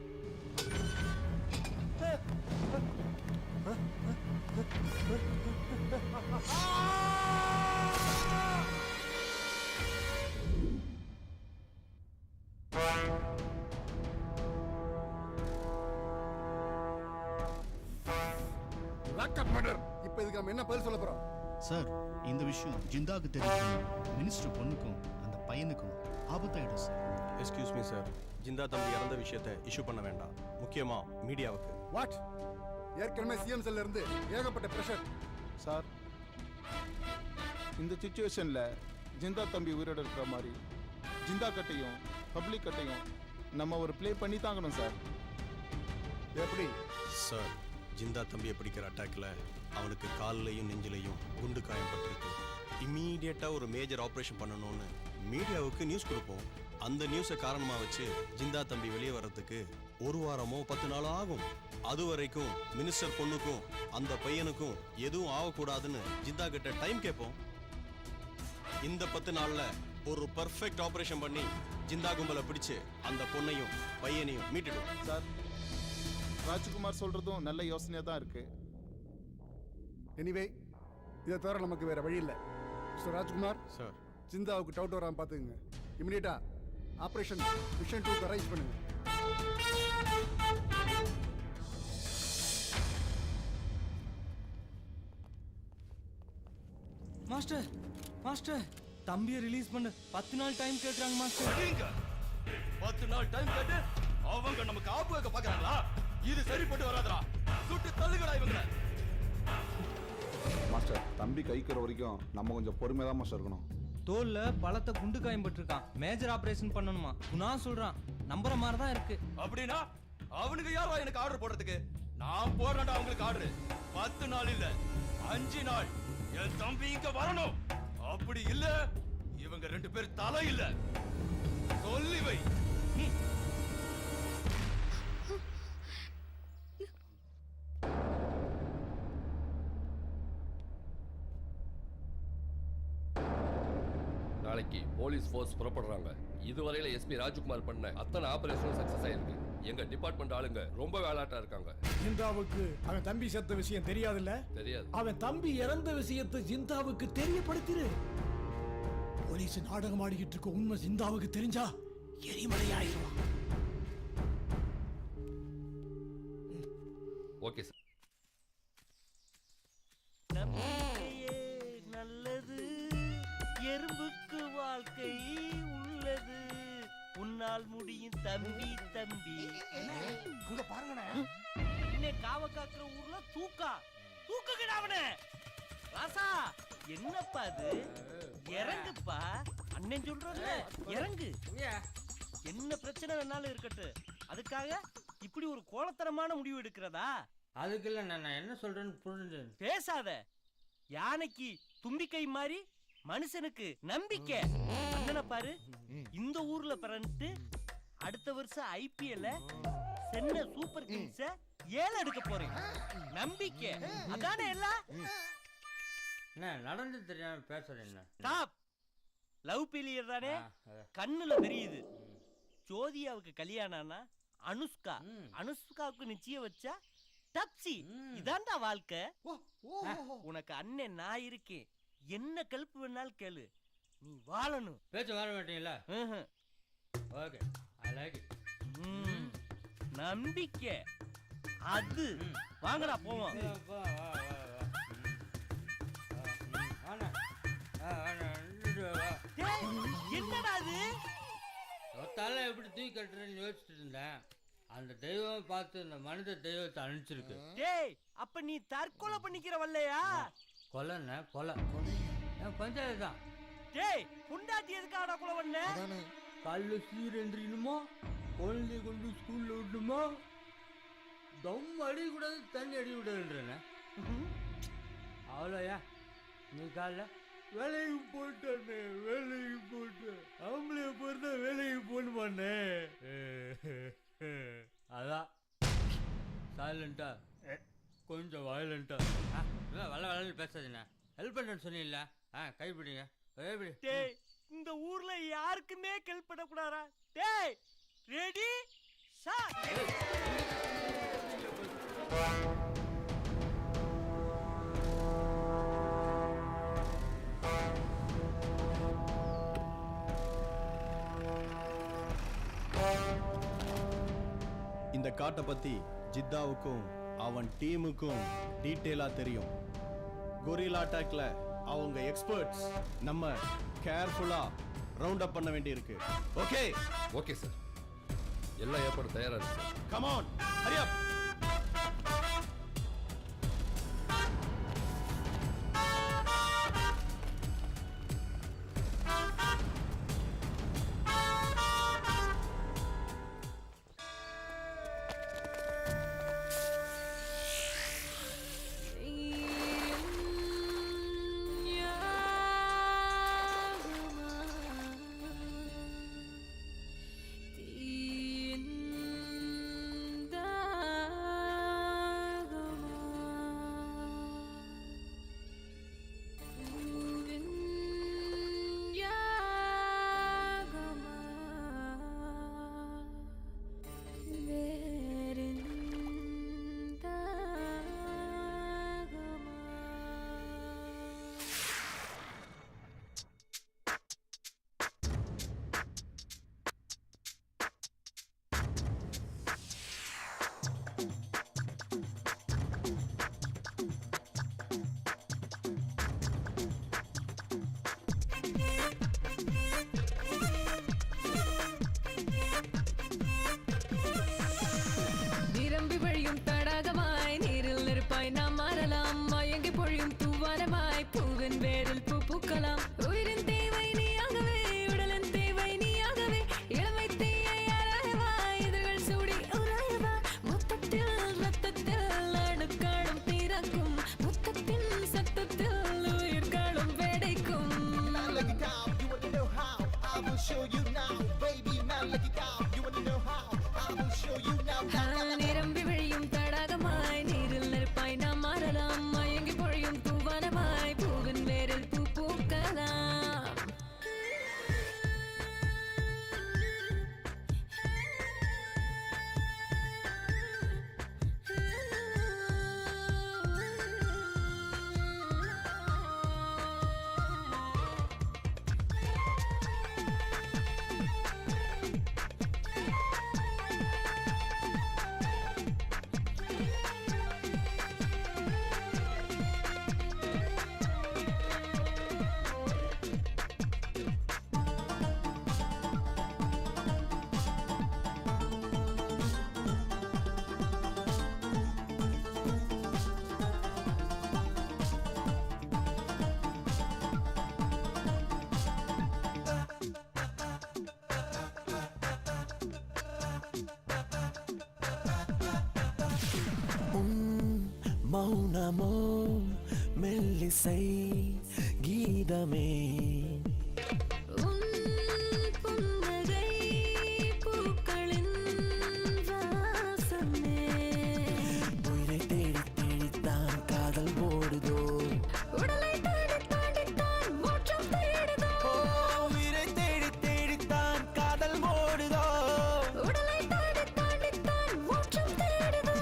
மர்டர். இப்போ இதுக்கு நம்ம என்ன பதில் சொல்ல போறோம்? சார், இந்த விஷயம் ஜிந்தாக்கு தெரியும். மினிஸ்டர் பொண்ணுக்கும் அந்த பையனுக்கும் ஆபத்தாயிடும் sir. Excuse me sir, Jinda தம்பி இறந்த விஷயத்தை இஷ்யூ பண்ண வேண்டாம், முக்கியமா மீடியாவுக்கு. வாட்? ஏற்கனவே சிஎம் செல்ல இருந்து ஏகப்பட்ட பிரஷர். சார், இந்த சுச்சுவேஷன்ல ஜிந்தா தம்பி உயிரோட இருக்கிற மாதிரி ஜிந்தா கட்டையும் பப்ளிக் கட்டையும் நம்ம ஒரு ப்ளே பண்ணி தாங்கணும் சார். எப்படி சார்? ஜிந்தா தம்பியை பிடிக்கிற அட்டாக்ல அவனுக்கு கால்லையும் நெஞ்சிலையும் குண்டு காயப்பட்டிருக்கு. இம்மீடியட்டா ஒரு மேஜர் ஆப்ரேஷன் பண்ணணும்னு மீடியாவுக்கு நியூஸ் கொடுப்போம். அந்த நியூஸை காரணமா வச்சு ஜிந்தா தம்பி வெளியே வர்றதுக்கு 1 வாரமோ 10 நாளோ ஆகும். அது வரைக்கும் மினிஸ்டர் பொண்ணுக்கும் அந்த பையனுக்கும் எதுவும் ஆகக்கூடாதுன்னு ஜிந்தா கிட்ட டைம் கேட்போம். இந்த 10 நாள்ல ஒரு பர்ஃபெக்ட் ஆபரேஷன் பண்ணி ஜிந்தா கும்பலை பிடிச்சு அந்த பொண்ணையும் பையனையும் மீட்டுடும். சார், ராஜ்குமார் சொல்றதும் நல்ல யோசனையா தான் இருக்கு. எனிவே இதை தவிர நமக்கு வேற வழி இல்லை. மிஸ்டர் ராஜ்குமார் சார், ஜிந்தாவுக்கு டவுட் வராமல் பார்த்துக்குங்க. இமிடியேட்டா ஆப்ரேஷன் மிஷன் 2 அரேஞ்ச் பண்ணுங்க. மாஸ்டர், மாஸ்டர், தம்பியை ரிலீஸ் பண்ண 10 நாள் டைம் கேட்குறாங்க மாஸ்டர். 10 நாள் டைம் கேட்டு அவங்க நமக்கு ஆப்பு வைக்க பார்க்கறாங்களா? இது சரிப்பட்டு வராதடா. சுட்டு தள்ளுங்கடா இவங்களை. மாஸ்டர், தம்பி கைக்கிற வரைக்கும் நம்ம கொஞ்சம் பொறுமையாக தான் மாஸ்டர் இருக்கணும். தோல்ல பலத்த குண்டு காயம் பட்டிருக்கான். மேஜர் ஆபரேஷன் பண்ணணுமா? குணா சொல்றான். நம்புற மாதிரி தான் இருக்கு. அப்படின்னா அவனுக்கு யாரா எனக்கு ஆர்டர் போடுறதுக்கு? நான் போடுறேன்டா அவங்களுக்கு ஆர்டர். 10 நாள் இல்ல, 5 நாள் என் தம்பி இங்க வரணும். அப்படி இல்ல இவங்க 2 பேர் தலை இல்ல. சொல்லி வை. நாளைக்கு போலீஸ் ஃபோர்ஸ் புறப்படுறாங்க. இதுவரையில எஸ்பி ராஜ்குமார் பண்ண அத்தனை ஆபரேஷனும் சக்சஸ் ஆயிருக்கு. எங்க டிபார்ட்மெண்ட் ஆளுங்க ரொம்ப வேலாட்டா இருக்காங்க. ஜிந்தாவுக்கு அவன் தம்பி செத்த விஷயம் தெரியாதுல்ல? தெரியாது. அவன் தம்பி இறந்த விஷயத்தை ஜிந்தாவுக்கு தெரியப்படுத்திரு. போலீஸ் நாடகம் ஆடிக்கிட்டு இருக்க உண்மை ஜிந்தாவுக்கு தெரிஞ்சா எரிமலை ஆயிடுவான். Okay sir. நம்பிக்கையே நல்லது, எறும்புக்கு வாழ்க்கை உள்ளது, உன்னால் முடியும் தம்பி தம்பி. அங்க பாருங்கண்ணே, இன்னும் காவ காக்குற ஊர்ல தூக்குங்கடா அவனை. ராசா, என்னப்பா அது? இறங்குப்பா, அண்ணன் சொல்றல இறங்கு. என்ன பிரச்சனை வேணாலும் இருக்கட்டும், அதுக்காக இப்படி ஒரு கோலத்தனமான முடிவு எடுக்கிறதா? அதுக்கு இல்ல, நான் என்ன சொல்றேன்னு புரிஞ்சு. பேசாத. யானைக்கு தும்பிக்கை மாதிரி மனுஷனுக்கு நம்பிக்கை. அண்ணனை பாரு, இந்த ஊர்ல பிறந்துட்டு அடுத்த வருஷம் IPL சென்னை சூப்பர் கிங்ஸ 7 எடுக்க போறேன். நம்பிக்கை அதானே எல்லாம். நடந்து தெரியாம பேசுறேன். டாப் லவ் ஃபெயிலியர் தானே, கண்ணுல தெரியுது. ஜோதியாவுக்கு கல்யாணம்னா அனுஷ்காவுக்கு நிச்சயம் வச்சா டப்சி. இதான்டா வாழ்க்கை. உனக்கு அண்ணன் நான் இருக்கேன். என்ன கல்ப்பு வேணாலும் கேளு, நீ வாழணும். பேச்சு வர மாட்டீங்களா? Okay, I like it. நம்பிக்கை அது. வாங்கடா போவோம். என்னடா அது? தலை எப்படி தூக்கி கட்டுறேன்னு யோசிச்சுட்டு இருந்தேன். அந்த தெய்வம் பார்த்து இந்த மனித தெய்வத்தை அனுப்பிச்சிருக்கு. டேய், அப்ப நீ தற்கொலை பண்ணிக்கிற வல்லையா? கொலை கொலை என் பஞ்சாயத்து தான். டேய், புண்டாட்டி எதுக்காடா கொலை பண்ண? கல்லு சீரன்றினுமா, குழந்தைய கொண்டு ஸ்கூல்ல விடணுமா, தம் அடி கூடாது, தண்ணி அடி கூடாதுன்றேன். அவ்வளோயா? நீ காலைல வேலைக்கு போட்டே, வேலைக்கு போட்டேன். அவங்களே பொறுத்த வேலைக்கு போடுமாண்ணே. அதான் சைலண்டா, கொஞ்சம் வயலண்டா. வள வளன்னு பேசாதீண்ணா. ஹெல்ப் பண்ணுறேன்னு சொன்னீங்கள, கைப்பிடிங்க. டேய், இந்த ஊர்ல யாருக்குமே ஹெல்ப் பண்ணக்கூடாதா? டேய், ரெடி ஷாட். இந்த காட்டை பத்தி ஜித்தாவுக்கும் அவன் டீமுக்கும் டீட்டெயிலா தெரியும். கொரில்லா அட்டாக்ல அவங்க எக்ஸ்பர்ட்ஸ். நம்ம கேர்ஃபுல்லா ரவுண்ட் அப் பண்ண வேண்டியிருக்கு. ஓகே ஓகே சார், எல்லா ஏற்பாடும் தயாரா இருக்கு சார். கம் ஆன், ஹரி அப். நிரம்பி வழியும் தடாகமாய் நீரில் நெருப்பாய் நாம் மாறலாம். மயங்கி பொழியும் தூவாரமாய் பூவின் வேரில் பூ பூக்கலாம். உயிரின் தேவை நீயாகவே, உடலின் தேவை நீயாகவே. இளமை தீயை அறாயவா, இதழ்கள் சூடி உராயவா. முத்தத்தில் ரத்தத்தில் அணுக்காடும் பிறக்கும். முத்தத்தின் சத்தத்தில் உயிர்களும் வெடிக்கும். நிரம்பி விழியும் தடாகமாய் நீரில் நெருப்பாய் நாம் மாறலாம். மயங்கி பொழியும் தூவானமாய் பூவின் வேரில் பூ பூக்கலாம். மௌனமோ மெல்லிசை கீதமே. புன்னகை பூக்களின் வாசமே. உயிரை தேடி தேடித்தான் காதல் ஓடுதோ. உடலை தாண்டி தாண்டித்தான் மோட்சம் தேடுதோ. உயிரை தேடி தேடித்தான் காதல் ஓடுதோ. உடலை தாண்டி தாண்டித்தான் மோட்சம் தேடுதோ.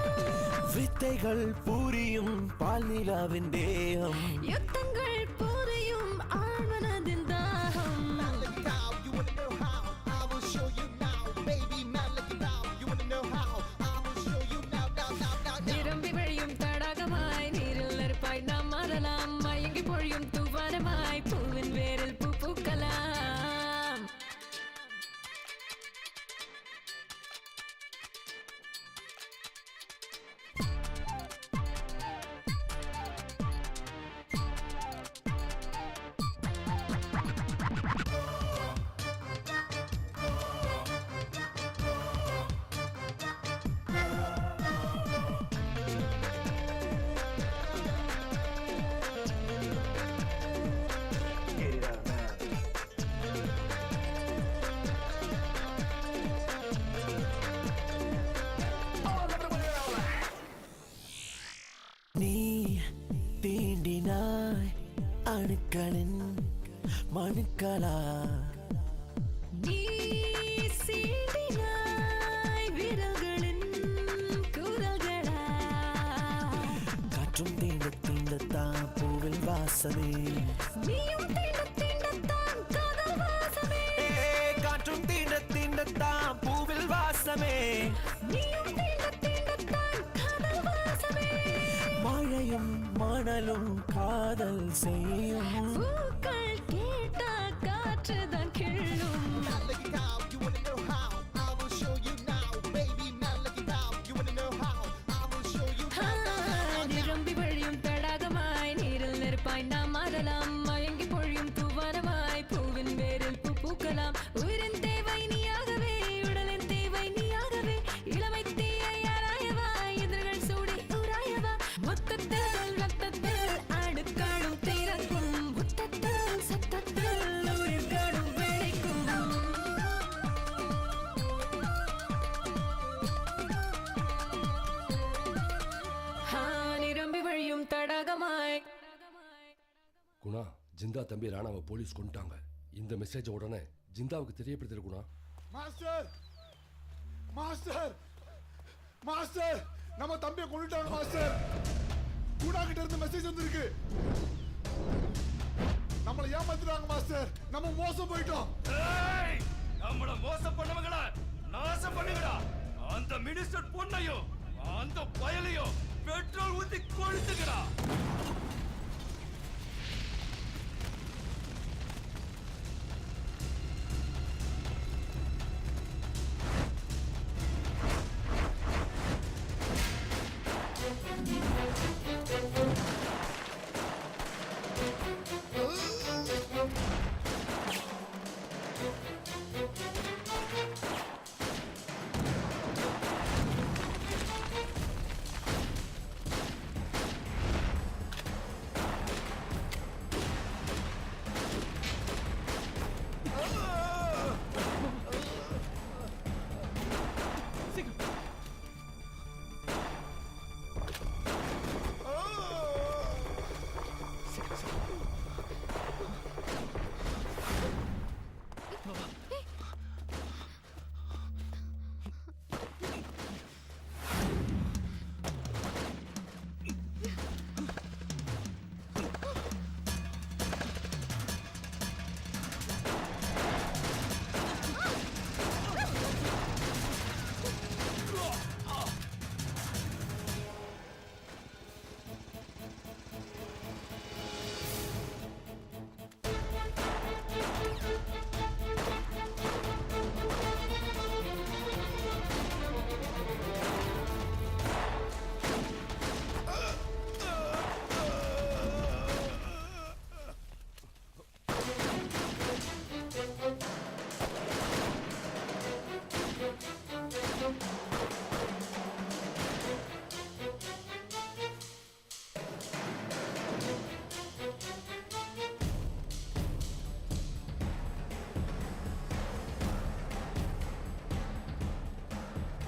வித்தைகள் புரியும் பால் நிலாவின் தேகம். யுத்தங்கள் புரியும் ஆழ்மனதின் தாகம். நிரம்பி வழியும் தடாகமாய் நீரில் நெருப்பாய் நாம் மாறலாம். மயங்கி பொழியும் தூவாரமாய் பூவின் வேரில் பூ பூக்கலாம். நீ தீண்டினாய் அணுக்களின் மணுக்களா. நீ சீண்டினாய் விரல்களின் குரல்களா. காற்றும் தீண்ட தீண்டத்தான் பூவில் வாசமே. நீயும் தீண்ட தீண்டத்தான் காதல் வாசமே. காற்றும் தீண்ட தீண்டத்தான் பூவில் வாசமே. நீயும் தீண்ட தீண்டத்தான் காதல் வாசமே. காதல் செய்யும் பூக்கள் கேட்டா காற்றுதான் கிள்ளும் நிரம்பி வழியும் தடாகமாய் நீரில் நெருப்பாய் நாம் மாறலாம் மயங்கி பொழியும் தூவாரமாய் பூவின் வேரில் பூ பூக்கலாம் உயிரின் தேவை நீயாகவே உடலின் தேவை நீயாகவே இளமை தீயை ஆராயவா எதிர்கள் சூடி உராயவா மொத்தத்தில் ரத்தத்தில் அடுக்காடும் தீரக்கும் முத்தத்தில் சத்தத்தில் உயிர்காடும் வேலைக்கும் நிரம்பி வழியும் தடாகமாய் குணா ஜிந்தா தம்பி ராணாவை போலீஸ் கொண்டுட்டாங்க. இந்த மெசேஜ் உடனே ஜிந்தாவுக்கு தெரியப்படுத்திரு குணா. மாஸ்டர் மாஸ்டர் மாஸ்டர் நம்ம தம்பியை கொண்டுட்டாங்க மாஸ்டர். குணா கிட்ட இருந்து மெசேஜ் வந்திருக்கு. நம்மளை ஏமாத்துறாங்க மாஸ்டர். நம்ம மோசம் போயிட்டோம். நம்மள மோசம் பண்ணவங்கள நாசம் பண்ணுங்கடா. அந்த மினிஸ்டர் பொண்ணையும் அந்த பயலையும் பெட்ரோல் ஊத்தி கொளுத்துங்கடா.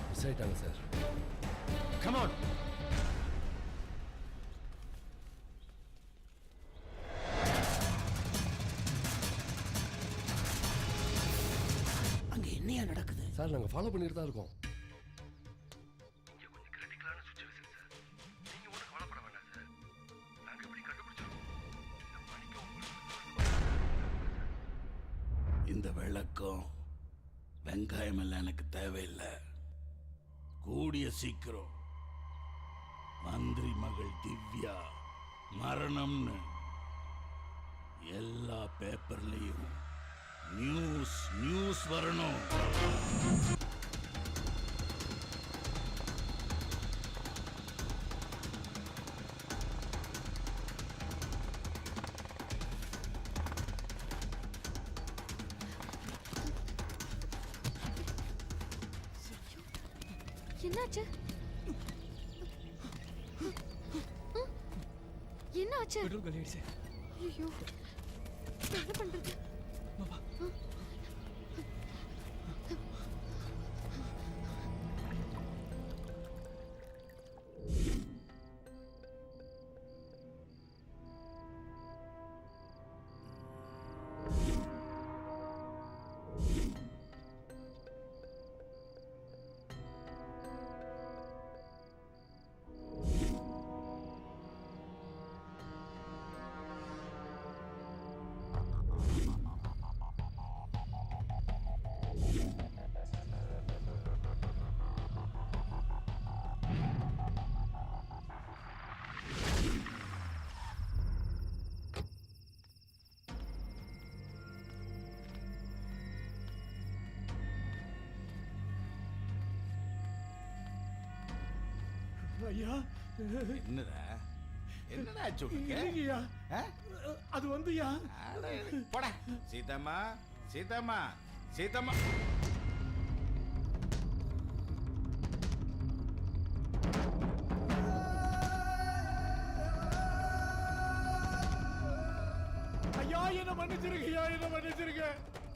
மிஸ் ஆயிட்டாங்க சார். Come on. அங்க என்னையா நடக்குது சார் நாங்க ஃபாலோ பண்ணிட்டு தான் இருக்கோம். இந்த விளக்கம் வெங்காயம் எல்லாம் எனக்கு தேவையில்லை. கூடிய சீக்கிரம் மந்திரி மகள் திவ்யா மரணம்னு எல்லா பேப்பர்லயும் நியூஸ் வரணும். என்னாச்சு? என்னாச்சு? பெட்ரோல் காலி ஆயிடுச்சு. ஐயோ என்ன பண்றது? ஐயா என்னடா என்னடா ஆச்சு உனக்கு? இல்லைங்கய்யா. அது வந்துயா போட சீதாம்மா சீதாம்மா சீதாம்மா ஐயா என்ன மன்னிச்சிருக்கய்யா, என்ன மன்னிச்சிருக்க.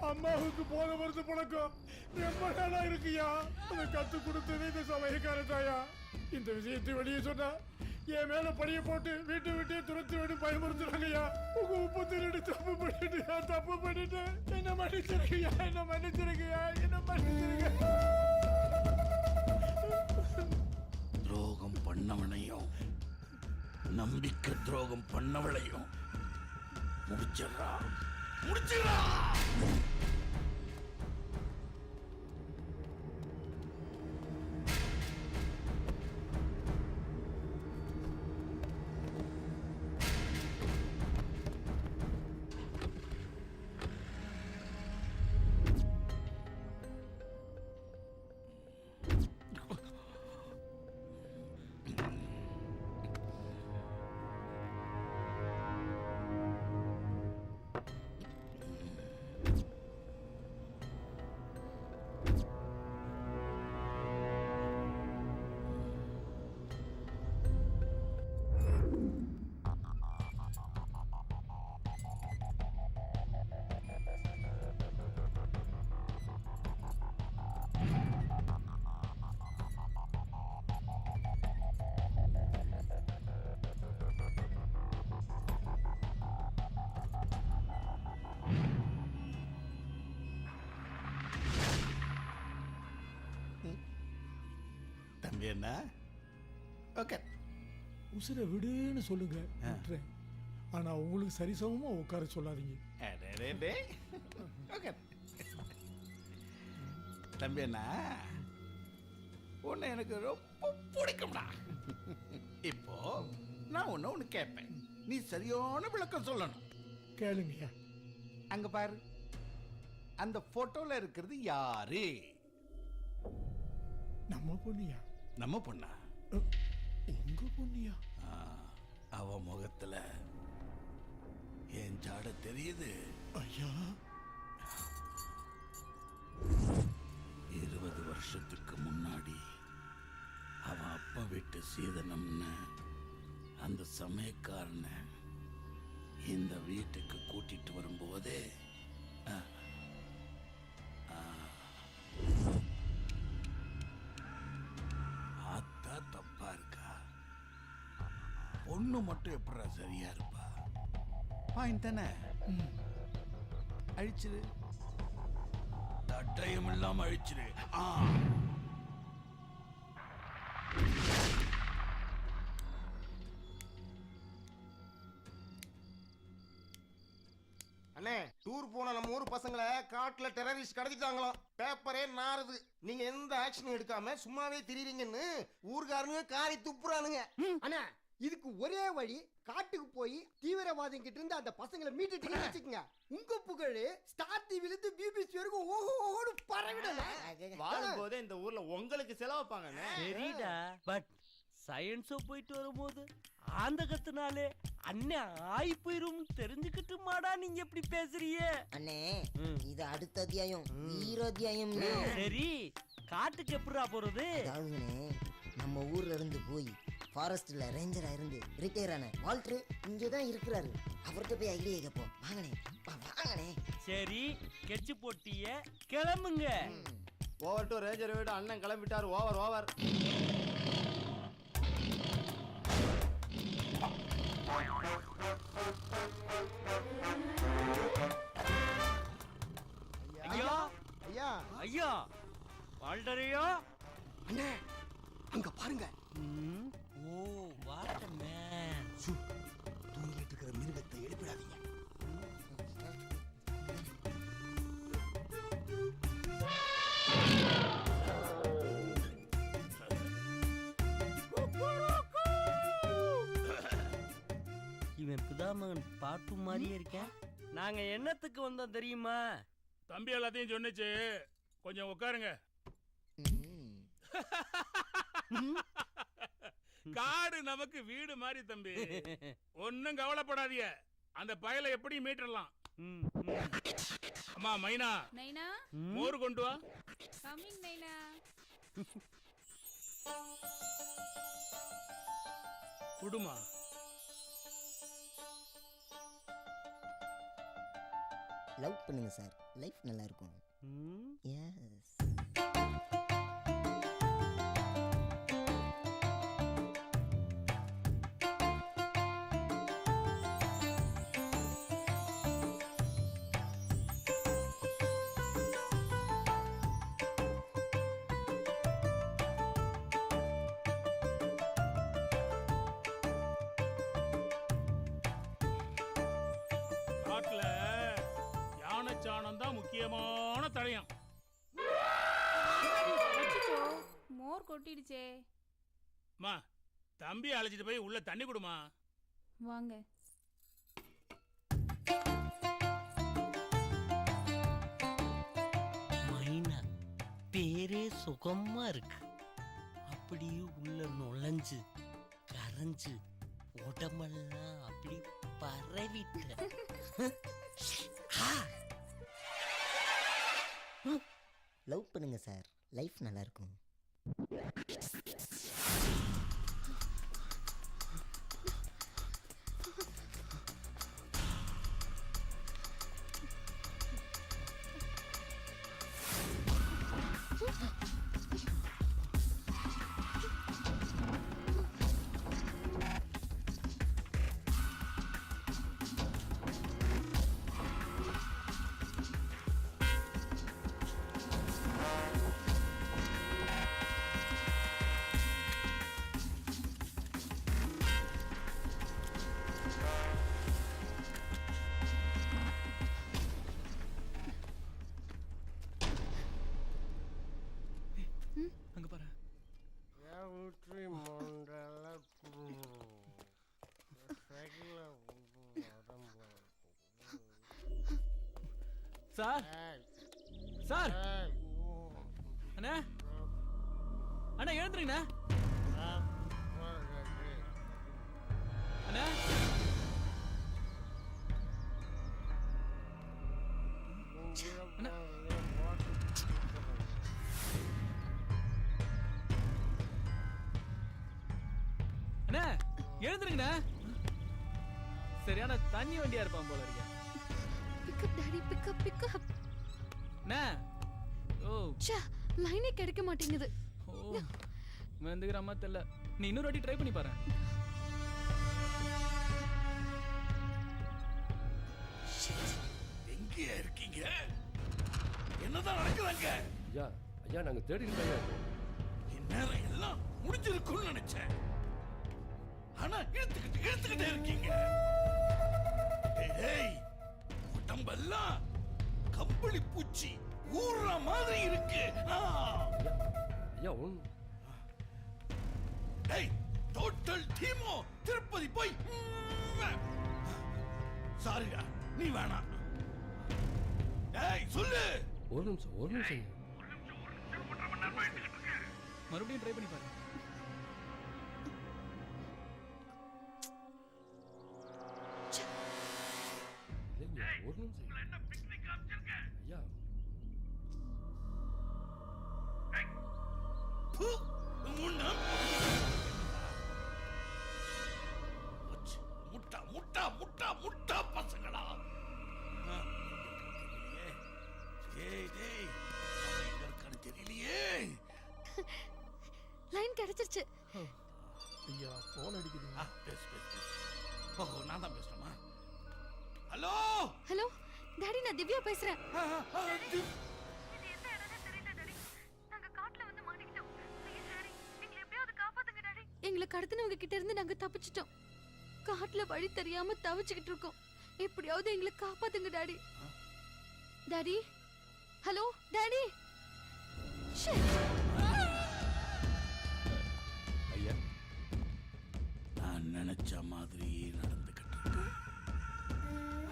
அம்மாவுக்கு போத மருந்து பழக்கம் ரொம்ப நாளா இருக்குயா. அதை கத்து கொடுத்தது இந்த சமயக்காரத்தாயா. இந்த விஷயத்தை வெளியே சொன்னா என் மேல பழிய போட்டு வீட்டை விட்டே துரத்து விட்டு பயமுறுத்துறாங்கய்யா. உங்க 32 தப்பு பண்ணிட்டு தப்பு பண்ணிட்டு என்ன மன்னிச்சிருக்கய்யா, என்ன மன்னிச்சிருக்கய்யா, என்ன மன்னிச்சிருக்க. துரோகம் பண்ணவனையும் நம்பிக்கை துரோகம் பண்ணவளையும் முடிச்சிடறா முடிச்சிடறா. தம்பி என்ன ஓகே உசுரை விடுன்னு சொல்லுங்க விட்டுறேன். ஆனா உங்களுக்கு சரிசமமா உட்கார சொல்லாதீங்க. ஓகே தம்பி என்ன உன்னை எனக்கு ரொம்ப பிடிக்கும்டா. இப்போ நான் ஒன்று கேட்பேன், நீ சரியான விளக்கம் சொல்லணும். கேளுங்கய்யா. அங்க பாரு, அந்த போட்டோல இருக்கிறது யாரு? நம்ம பொண்ணியா? நம்ம பொண்ணா? உங்க பொண்ணியா? அவ முகத்துல என் ஜாட தெரியுது. ஐயா 20 வருஷத்துக்கு முன்னாடி அவ அப்பா வீட்டு சீதனம்னு அந்த சமயக்காரனை இந்த வீட்டுக்கு கூட்டிட்டு வரும்போதே அத்தா தப்பா இருக்கா? பொண்ணு மட்டும் எப்படா சரியா இருப்பா? பாயிண்ட் தானே, அழிச்சிரு, தட்டயம் இல்லாம அழிச்சிரு. அண்ணே, டூர் போன நம்ம ஊர் பசங்களை காட்டுல டெரரிஸ்ட் கடத்திட்டாங்களாம். பேப்பரே நாறுது. நீங்க எந்த ஆக்ஷனும் எடுக்காம சும்மாவே திரிறீங்கன்னு ஊர்காரனுங்க காரி துப்புறானுங்க. அண்ணா, இதுக்கு ஒரே வழி, காட்டுக்கு போய் தீவிரவாதிங்க கிட்ட இருந்து அந்த பசங்களை மீட்டுட்டு வச்சுக்கங்க. உங்க புகழ் ஸ்டார் டிவில இருந்து பிபிசி வரைக்கும் ஓஹோன்னு பரவிடலாம். வாழும்போதே இந்த ஊர்ல உங்களுக்கு செலவுப்பாங்க. சரிடா, பட் சயின்ஸோ போயிட்டு வரும்போது அந்த கத்துனாலே அண்ணன் ஆயி போயிரும் தெரிஞ்சுக்கிட்டு மாடா நீங்க எப்படி பேசுறீங்க? அண்ணே, இது அடுத்த அத்தியாயம், வீராத்தியாயம். சரி, காட்டுக்கு எப்படிடா போறது? அதாவதுண்ணே, நம்ம ஊர்ல இருந்து போய் ஃபாரஸ்ட்ல ரேஞ்சரா இருந்து ரிட்டையர் ஆன வால்டர் இங்கதான் இருக்கிறாரு. அவர்கிட்ட போய் ஐடியா கேட்போம். வாங்கனே வாங்கனே. சரி, கெச்சு போட்டிய கிளம்புங்க. ஓவர் டு ரேஞ்சர் வீடு. அண்ணன் கிளம்பிட்டாரு. Over over. ஐயா ஐயா ஐயா, வால்டரையா? அண்ணே, அங்க பாருங்க. Oh, what a man. தூங்கிட்டு இருக்கிற மிருகத்தை எழுப்பிடாதீங்க. இவன் பிதாமகன் பாட்டு மாதிரியே இருக்கேன். நாங்க என்னத்துக்கு வந்தோம் தெரியுமா? தம்பி எல்லாத்தையும் சொன்னிச்சு, கொஞ்சம் உட்காருங்க. காடு நமக்கு வீடு மாதிரி தம்பி. ஒன்னும் கவலைப்படாதீங்க, அந்த பயலை எப்படி மீட்டறலாம். அம்மா மைனா, நைனா மோர் கொண்டு வா. கமிங் நைனா. குடுமா. லவ் பண்ணுங்க சார், லைஃப் நல்லா இருக்கும். எஸ். காட்டுல யானை சாணம் தான் முக்கியமான தடயம். அச்சச்சோ, மோர் கொட்டிடுச்சே. அம்மா, தம்பி அழைச்சிட்டு போய் உள்ள தண்ணி குடுமா. வாங்க. மைனா பேரே சுகமா இருக்கு. அப்படியே உள்ள நுழைஞ்சு கரைஞ்சு உடம்பெல்லாம் அப்படி பரவிட்ட. லவ் பண்ணுங்க சார், லைஃப் நல்லா இருக்கும். அங்க பாரு. சார் சார் அண்ணா அண்ணா எழுந்துருங்கண்ணா. அண்ணா அண்ணா அண்ணா எழுந்துருங்கண்ணா. சரியான தண்ணி வண்டியா இருப்பான் போல இருக்க. Pickup daddy, pickup pickup. அண்ணா ஓ ச்சே, லைனே கிடைக்க மாட்டேங்குது. ஓ வந்துக்கிற அம்மா தெரியல. நீ இன்னொரு வாட்டி ட்ரை பண்ணி பாரு. எங்கேயா இருக்கீங்க? என்னதான் நடக்குதுங்க? ஐயா ஐயா நாங்க தேடிக்கிட்டு இருக்கோம். இந்நேரம் எல்லாம் முடிஞ்சிருக்கும்னு நினைச்சேன். ஆனா இழுத்துக்கிட்டே இருக்கீங்க. ஏய், உடம்பெல்லாம் கம்பளி பூச்சி ஊர்ற மாதிரி இருக்கு. ஐயா ஒன் ஏய், டோட்டல் டீமோ திருப்பதி போய். சாரிடா, நீ வேணாம். ஏய் சொல்லு. ஒரு நிமிஷம் மறுபடியும் ட்ரை பண்ணி பாரு. இல்லைங்க ஒரு நிமிஷம். என்ன பிக்னிக் காமிச்சிருக்கேன்? ஐயா முட்டா முட்டா முட்டா முட்டா பசங்களா. தெரியலையே. லைன் கிடைச்சிருச்சு. ஐயா போன் அடிக்குது. பேசு. ஓ நான் தான் பேசுறேமா? ஹலோ ஹலோ டாடி, நான் திவ்யா பேசுறேன். எங்களை கடத்தினவங்க கிட்ட இருந்து நாங்க தப்பிச்சிட்டோம். காட்டுல வழி தெரியாம தவிச்சுக்கிட்டு இருக்கோம். எப்படியாவது எங்களை காப்பாத்துங்க டாடி. Daddy, hello daddy. ஐயா, நான் நினைச்ச மாதிரியே நடந்துகிட்டு இருக்கு.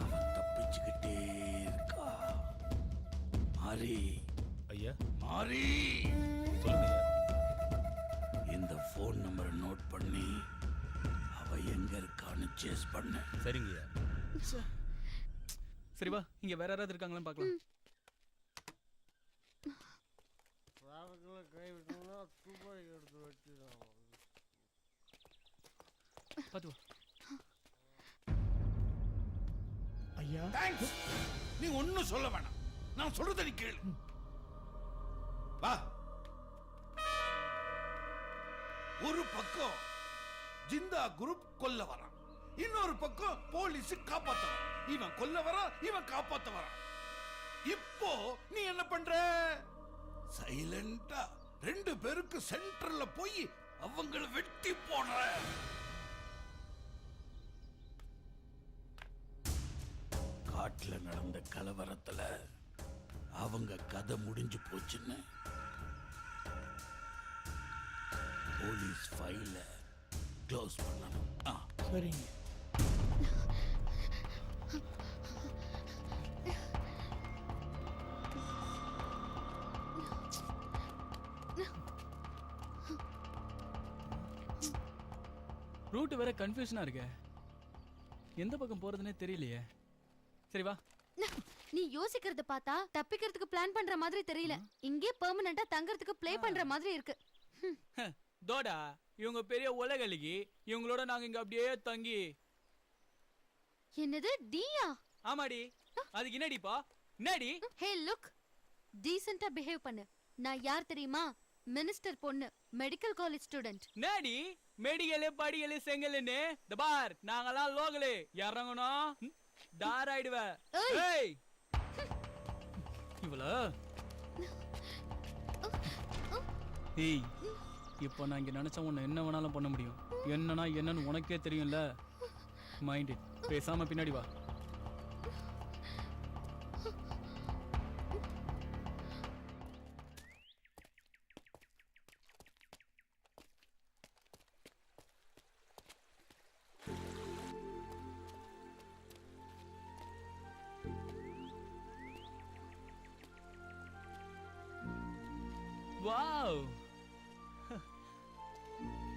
அவன் தப்பிச்சுக்கிட்டே இருக்கா. மாறி ஐயா மாறி சொல்லுங்க. இந்த ஃபோன் நம்பரை நோட் பண்ணி அவ எங்க இருக்கான்னு சேஸ் பண்ண. சரிங்கய்யா. சரி வா, இங்க வேற யாராவது இருக்காங்களான்னு பார்க்கலாம். கை விட்டோம்னா துப்பாக்கி எடுத்து வச்சுதான். பாத்து வா. ஐயா தேங்க்ஸ். நீ ஒன்னும் சொல்ல வேணாம், நான் சொல்றத நீ கேளு. வா. ஒரு பக்கம் ஜிந்தா குரூப் கொல்ல வரான், இன்னொரு பக்கம் போலீஸ் காப்பாத்த வரான். இவன் கொல்ல வரான், இவன் காப்பாத்த வரான். இப்போ நீ என்ன பண்ற? சைலண்டா 2 பேருக்கு சென்டர்ல போய் அவங்கள வெட்டி போடுற. காட்டுல நடந்த கலவரத்துல அவங்க கதை முடிஞ்சு போச்சுன்னு போலீஸ் ஃபைல க்ளோஸ் பண்ணணும். சரிங்க. ரூட் வேற கன்ஃபியூஷனா இருக்கு, எந்த பக்கம் போறதுன்னே தெரியலையே. சரி வா. நீ யோசிக்கிறத பார்த்தா தப்பிக்கிறதுக்கு பிளான் பண்ற மாதிரி தெரியல. இங்கே பெர்மனண்டா தங்கறதுக்கு ப்ளே பண்ற மாதிரி இருக்கு. தோடா, இவங்க பெரிய உலகலிகி, இவங்களோட நாங்க இங்க அப்படியே தங்கி. என்னது டியா? ஆமாடி. அதுக்கு என்னடிப்பா? என்னடி? ஹே லுக், டீசென்ட்டா பிஹேவ் பண்ணு. நான் யார் தெரியுமா? மினிஸ்டர் பொண்ணு, மெடிக்கல் காலேஜ் ஸ்டூடெண்ட். என்னடி மெடிக்கல் படிக்கல் செங்கல்னு இந்த பார், நாங்கலாம் லோகலே இறங்கணும் டார் ஆயிடுவ. ஏய் இவள ஏய், இப்போ நான் இங்க நினைச்சா உன்னை என்ன வேணாலும் பண்ண முடியும். என்னன்னா என்னன்னு உனக்கே தெரியும்ல. Mind it. பேசாம பின்னாடி வா. வாவ்,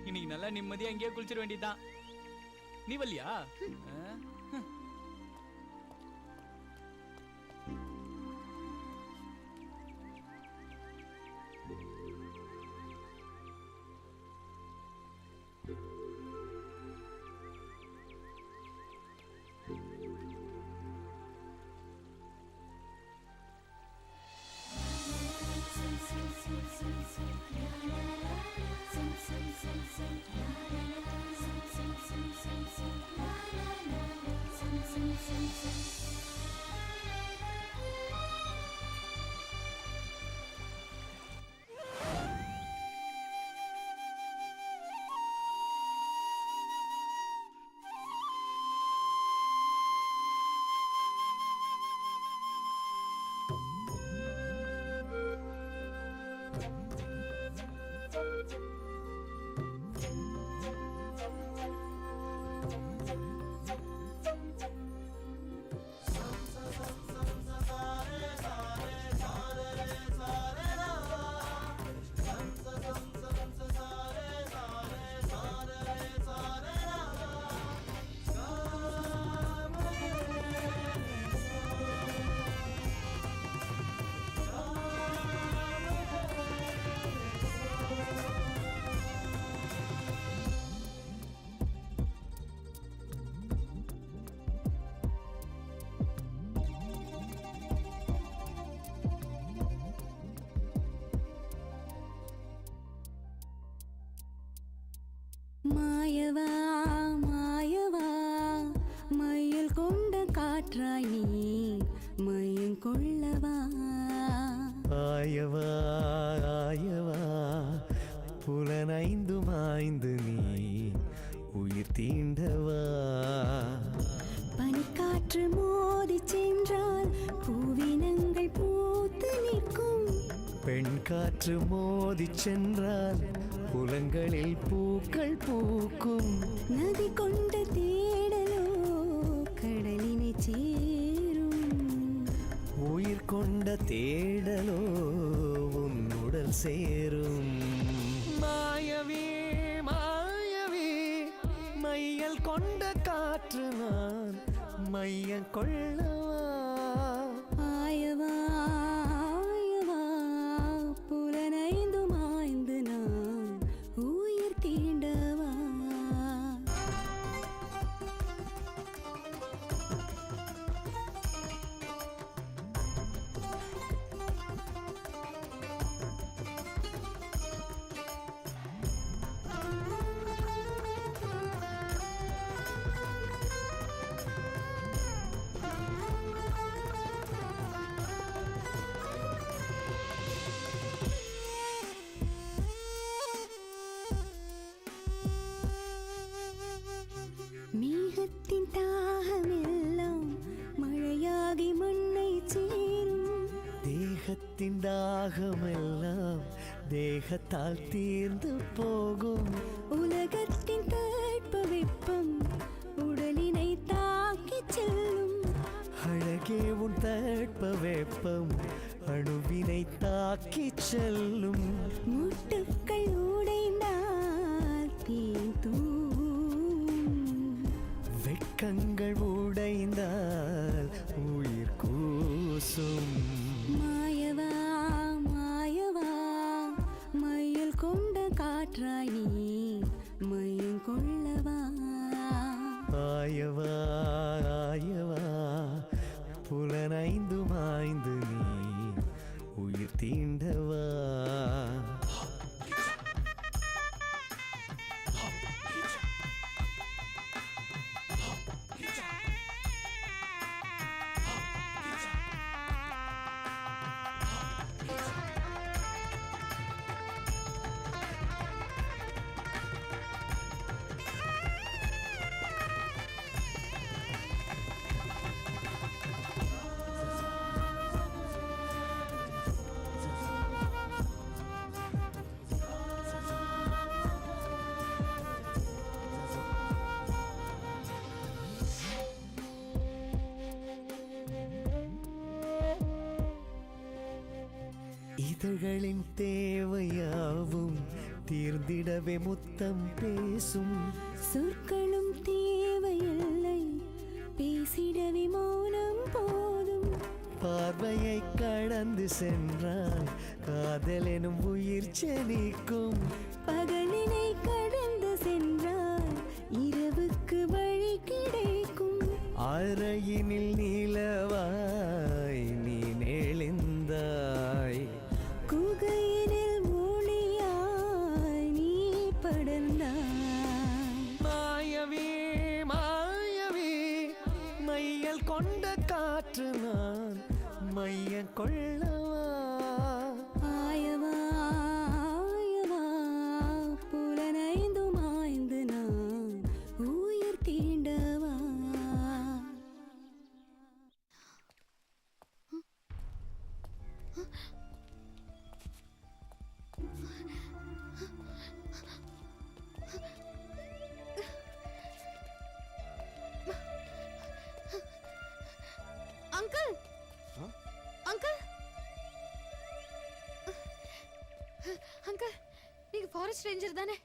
இன்னைக்கு நல்லா நிம்மதியா இங்கேயே குளிச்சிட வேண்டியதுதான். நீ வல்லியா? மாயவா மாயவா மயில் கொண்ட காற்றாய் நீ மயம் கொள்ளவா. ஆயவா ஆயவா புலனைந்து மாய்ந்து நீ உயிர் தீண்டவா. பனிக்காற்று மோதி சென்றால் பூவினங்கள் பூத்து நிற்கும். பெண் காற்று மோதி சென்றால் புலங்களில் பூக்கள் பூக்கும். நதி கொண்ட தேடலோ கடலினை சேரும். உயிர் கொண்ட தேடலோ உன் உடல் சேரும். மாயவே மையல் கொண்ட காற்று நான் மையம் கொள்ளவா ஆயவா ஆயவா புலனைந்து மாய்ந்து நான் உயிர் தீண்டவா மேகத்தின் தாகமெல்லாம் மழையாகி மண்ணை சேரும் தேகத்தின் தாகமெல்லாம் தேகத்தால் தீர்ந்து போகும் உலகத்தின் தட்ப வெப்பம் உடலினை தாக்கிச் செல்லும் அழகே உன் தட்ப வெப்பம் அணுவினை தாக்கிச் செல்லும் முட்டுக்கள் உடைந்தால் தேன் வெட்கங்கள் உடைந்தால் உயிர் கூசும் மாயவா மாயவா மையல் கொண்ட காற்றாய் நீ மையம் கொள்ளவா ஆயவா ஆயவா புலனைந்து மாய்ந்து நீ உயிர் தீண்டவா இதழ்களின் தேவையாவும் தீர்ந்திடவே முத்தம் பேசும் சொற்களும் தேவையில்லை பேசிடவே மௌனம் போதும் பார்வையை கடந்து சென்றால் காதல் எனும் உயிர் செனிக்கும் பகலினை கடந்து சென்றால் இரவுக்கு வழி கிடைக்கும் அறையினில் நிலவாய் நீ நெளிந்தாய் குகையினில் ஒளியாய் நீ படர்ந்தாய் மாயவே மாயவே மையல் கொண்ட காற்று நான் மையம் கொள்ளவா ஆயவா ஆயவா புலனைந்து மாய்ந்து நான் உயிர் தீண்டவா அங்கிள் அங்கிள் அங்கிள் நீங்க ஃபாரஸ்ட் ரேஞ்சர் தானே?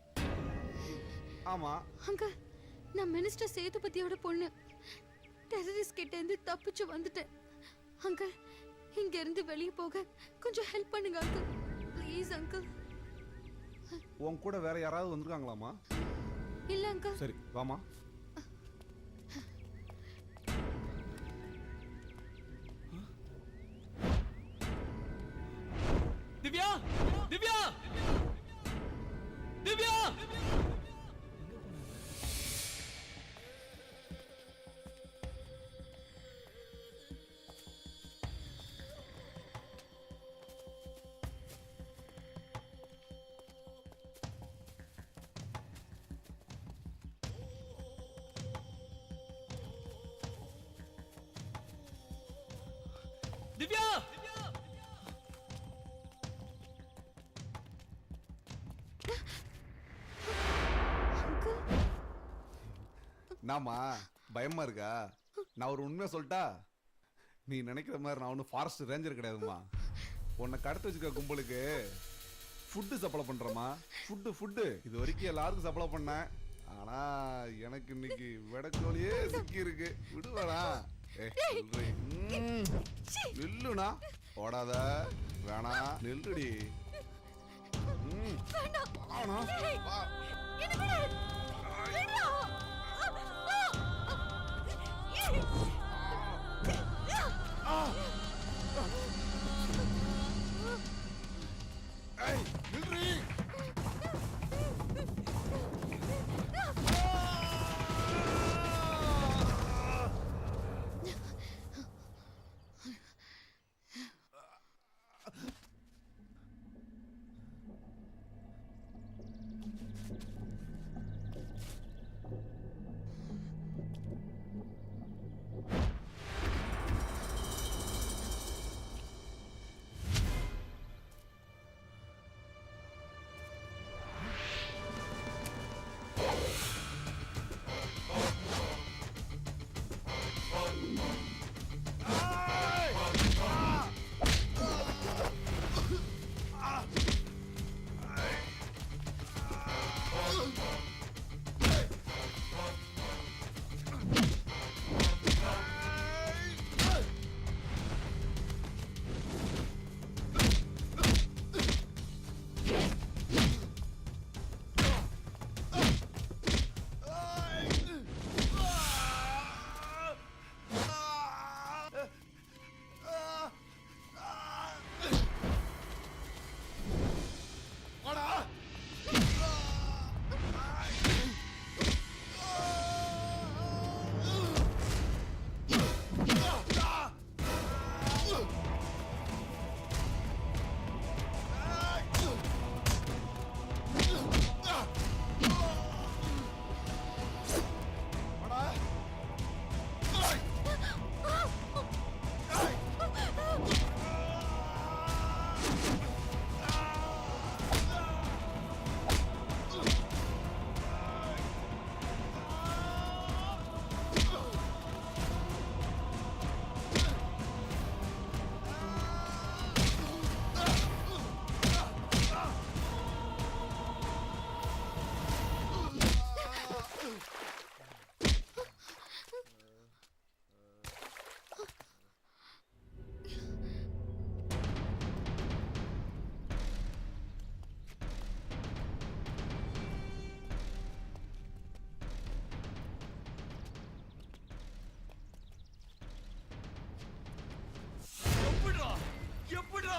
ஆமா. அங்கிள் நான் மினிஸ்டர் சேதுபதியோட பொண்ணு. டெரரிஸ்ட் கிட்ட இருந்து தப்பிச்சு வந்துட்டேன். அங்கிள் இங்க இருந்து வெளியே போக கொஞ்சம் ஹெல்ப் பண்ணுங்க அங்கிள். Please uncle. உன் கூட வேற யாராவது வந்திருக்காங்களாமா? இல்ல அங்கிள். சரி வாமா. திவ்யா திவ்யா திவ்யா திவ்யா நாமா பயமா இருக்கா? நான் ஒரு உண்மையை சொல்லிட்டா? நீ நினைக்கிற மாதிரி நான் ஒன்றும் ஃபாரஸ்ட் ரேஞ்சர் கிடையாதுமா. உன்னை கடத்து வச்சுக்க கும்பலுக்கு ஃபுட்டு சப்ளை பண்ணுறேம்மா. ஃபுட்டு இது வரைக்கும் எல்லாருக்கும் சப்ளை பண்ணேன். ஆனா எனக்கு இன்னைக்கு வெடக்கோழியே சிக்கி இருக்கு. விடுவாடா. நில்லுனா ஓடாத. வேணா நில்லுடி.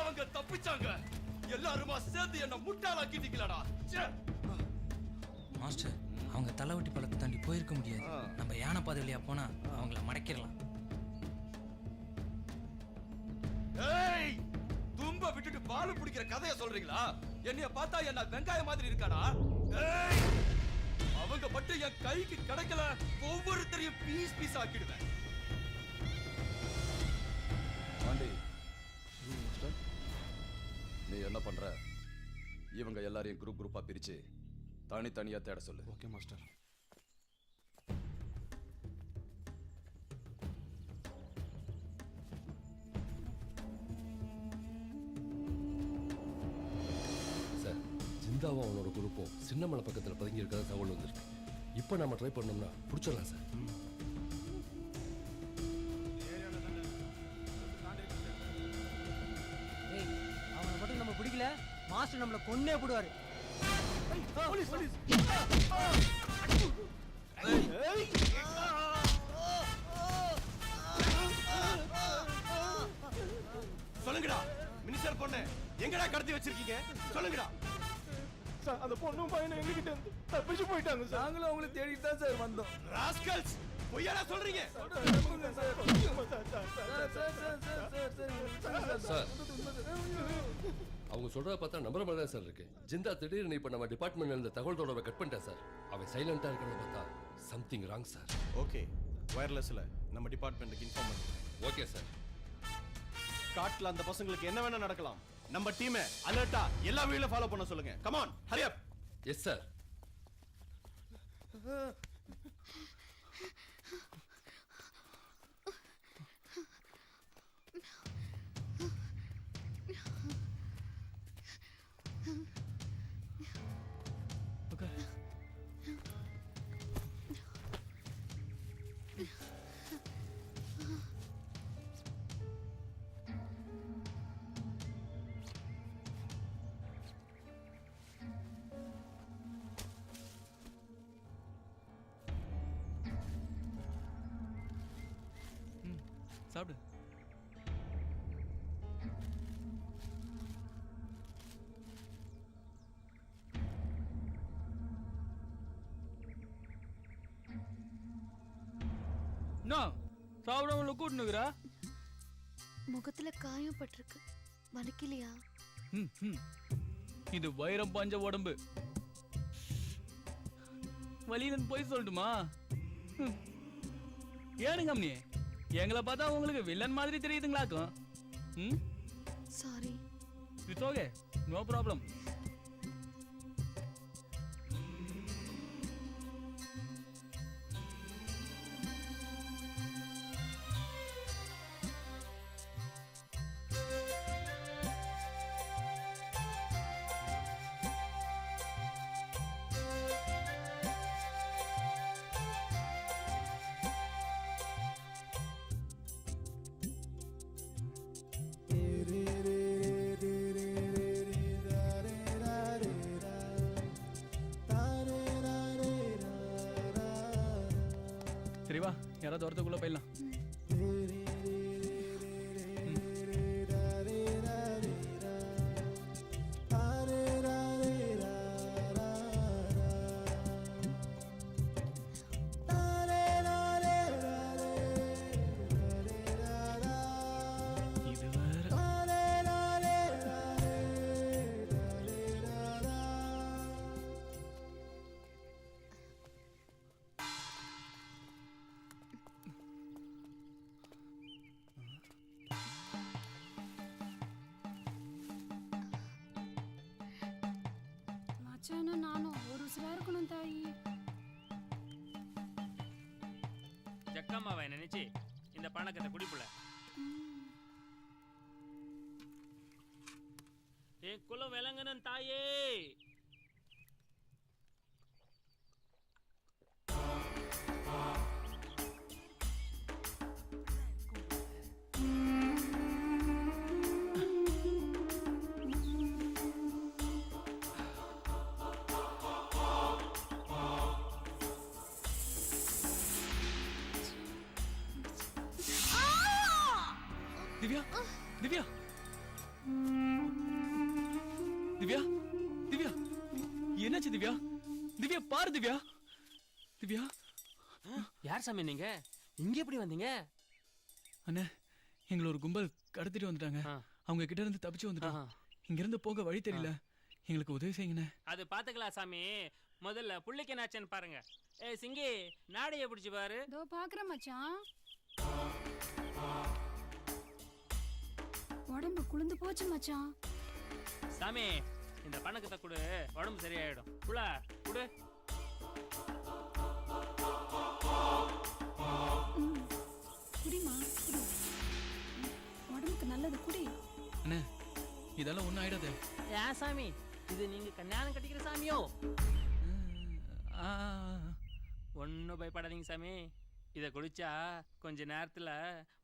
அவங்க தப்பிச்சாங்க. எல்லாருமா சேர்ந்து என்ன முட்டாளாக்கிட்டீங்களடா. மாஸ்டர், அவங்க தலைவட்டி பழத்தை தாண்டி போயிருக்க முடியாது. நம்ம யானை பாதை வழியா போனா அவங்கள மடக்கிடலாம். ஏய், தும்ப விட்டுட்டு பால் பிடிக்கிற கதையை சொல்றீங்களா? என்னைய பார்த்தா என்ன வெங்காயம் மாதிரி இருக்காடா? ஏய், அவங்க மட்டும் என் கைக்கு கிடைக்கல, ஒவ்வொருத்தரையும் பீஸ் பீஸ் ஆக்கிடுவேன். நீ என்ன பண்ற? இவங்க எல்லாரையும் குரூப் குரூப்பா பிரிச்சு தனித்தனியா தேட சொல்லு. Okay master. சார், ஜிந்தாவும் அவனோட குரூப்பும் சின்னமலை பக்கத்தில் பதுங்கி இருக்கிறத தகவல் வந்துருக்கு. இப்போ நம்ம ட்ரை பண்ணோம்னா பிடிச்சிடலாம் சார். அவனை மட்டும் நம்ம பிடிக்கல, மாஸ்டர் நம்மளை கொன்னே போடுவாரு. சொல்லுங்கடா, மினிஸ்டர் பொண்ணு எங்கடா கடத்தி வச்சிருக்கீங்க? சொல்லுங்கடா. சார், அந்த பொண்ணும் பையனும் எங்ககிட்ட இருந்து தப்பிச்சு போயிட்டாங்க சார். நாங்களும் அவங்களை தேடிட்டு தான் சார் வந்தோம். ராஸ்கல்ஸ், பொய்யாடா சொல்றீங்க? சார், அவங்க சொல்றத பார்த்தா நம்புற மாதிரி தான் சார் இருக்கு. ஜிந்தா திடீர்னு இப்ப நம்ம டிபார்ட்மெண்ட்ல இருந்த தகவல் தொடர்பை கட் பண்ணிட்டேன் சார். அவன் சைலண்டா இருக்கிறத பார்த்தா சம்திங் ராங் சார். ஓகே, வயர்லெஸ்ல நம்ம டிபார்ட்மெண்ட்டுக்கு இன்ஃபார்ம் பண்ணுங்க. Okay sir. காட்ல அந்த பசங்களுக்கு என்ன வேணா நடக்கலாம். நம்ம டீமை அலர்ட்டா எல்லா வழியில ஃபாலோ பண்ண சொல்லுங்க. Come on, Hari up. Yes sir. சாப்பிடு. சாப்பிடாம கூட்டுனுக்குறா. முகத்துல காயம் பட்டிருக்கு, வலிக்கலையா? இது வைரம் பாஞ்ச உடம்பு. வலின்னு போய் சொல்லட்டுமா? ஏனுங்க அம்மனி, எங்களை பார்த்தா உங்களுக்கு வில்லன் மாதிரி தெரியுதுங்களாக்கும். Sorry. It's okay, no problem. சரி வா, யாராவது ஒருத்தக்குள்ள போயிடலாம். மச்சானும் நானும் ஒரு சிலா இருக்கணும் தாயி. ஜக்கம்மாவை நினைச்சு இந்த பணக்கத்தை குடிப்புல என் குலம் விளங்கணும் தாயே. திவ்யா, திவ்யா, திவ்யா, திவ்யா, என்னாச்சு திவ்யா? திவ்யா பாரு திவ்யா. திவ்யா, யார் சாமி நீங்க? இங்க எப்படி வந்தீங்க? அண்ணே, எங்களை ஒரு கும்பல் கடத்திட்டு வந்துட்டாங்க. அவங்க கிட்ட இருந்து தப்பிச்சு வந்துட்டாங்க. இங்க இருந்து போக வழி தெரியல, எங்களுக்கு உதவி செய்யுங்கண்ணே. அது பாத்துக்கலாம் சாமி, முதல்ல புள்ளிக்கு என்னாச்சுன்னு பாருங்க. ஏ சிங்கி, நாடைய பிடிச்சு பாரு. இதோ பாக்குறேன் மச்சான். உடம்பு குளிந்து போச்சு மச்சான். சாமி, இந்த பணக்கத்தை கொடு, உடம்பு சரியாயிடும். புள்ள குடு. குடிமா, குடி. உடம்புக்கு நல்லது, குடி. அண்ணே, இதெல்லாம் ஒன்றும் ஆயிடாது. ஏன் சாமி, இது நீங்க கல்யாணம் கட்டிக்கிற சாமியோ? ஒன்னும் பயப்படாதீங்க சாமி. இத குடிச்சா கொஞ்ச நேரத்துல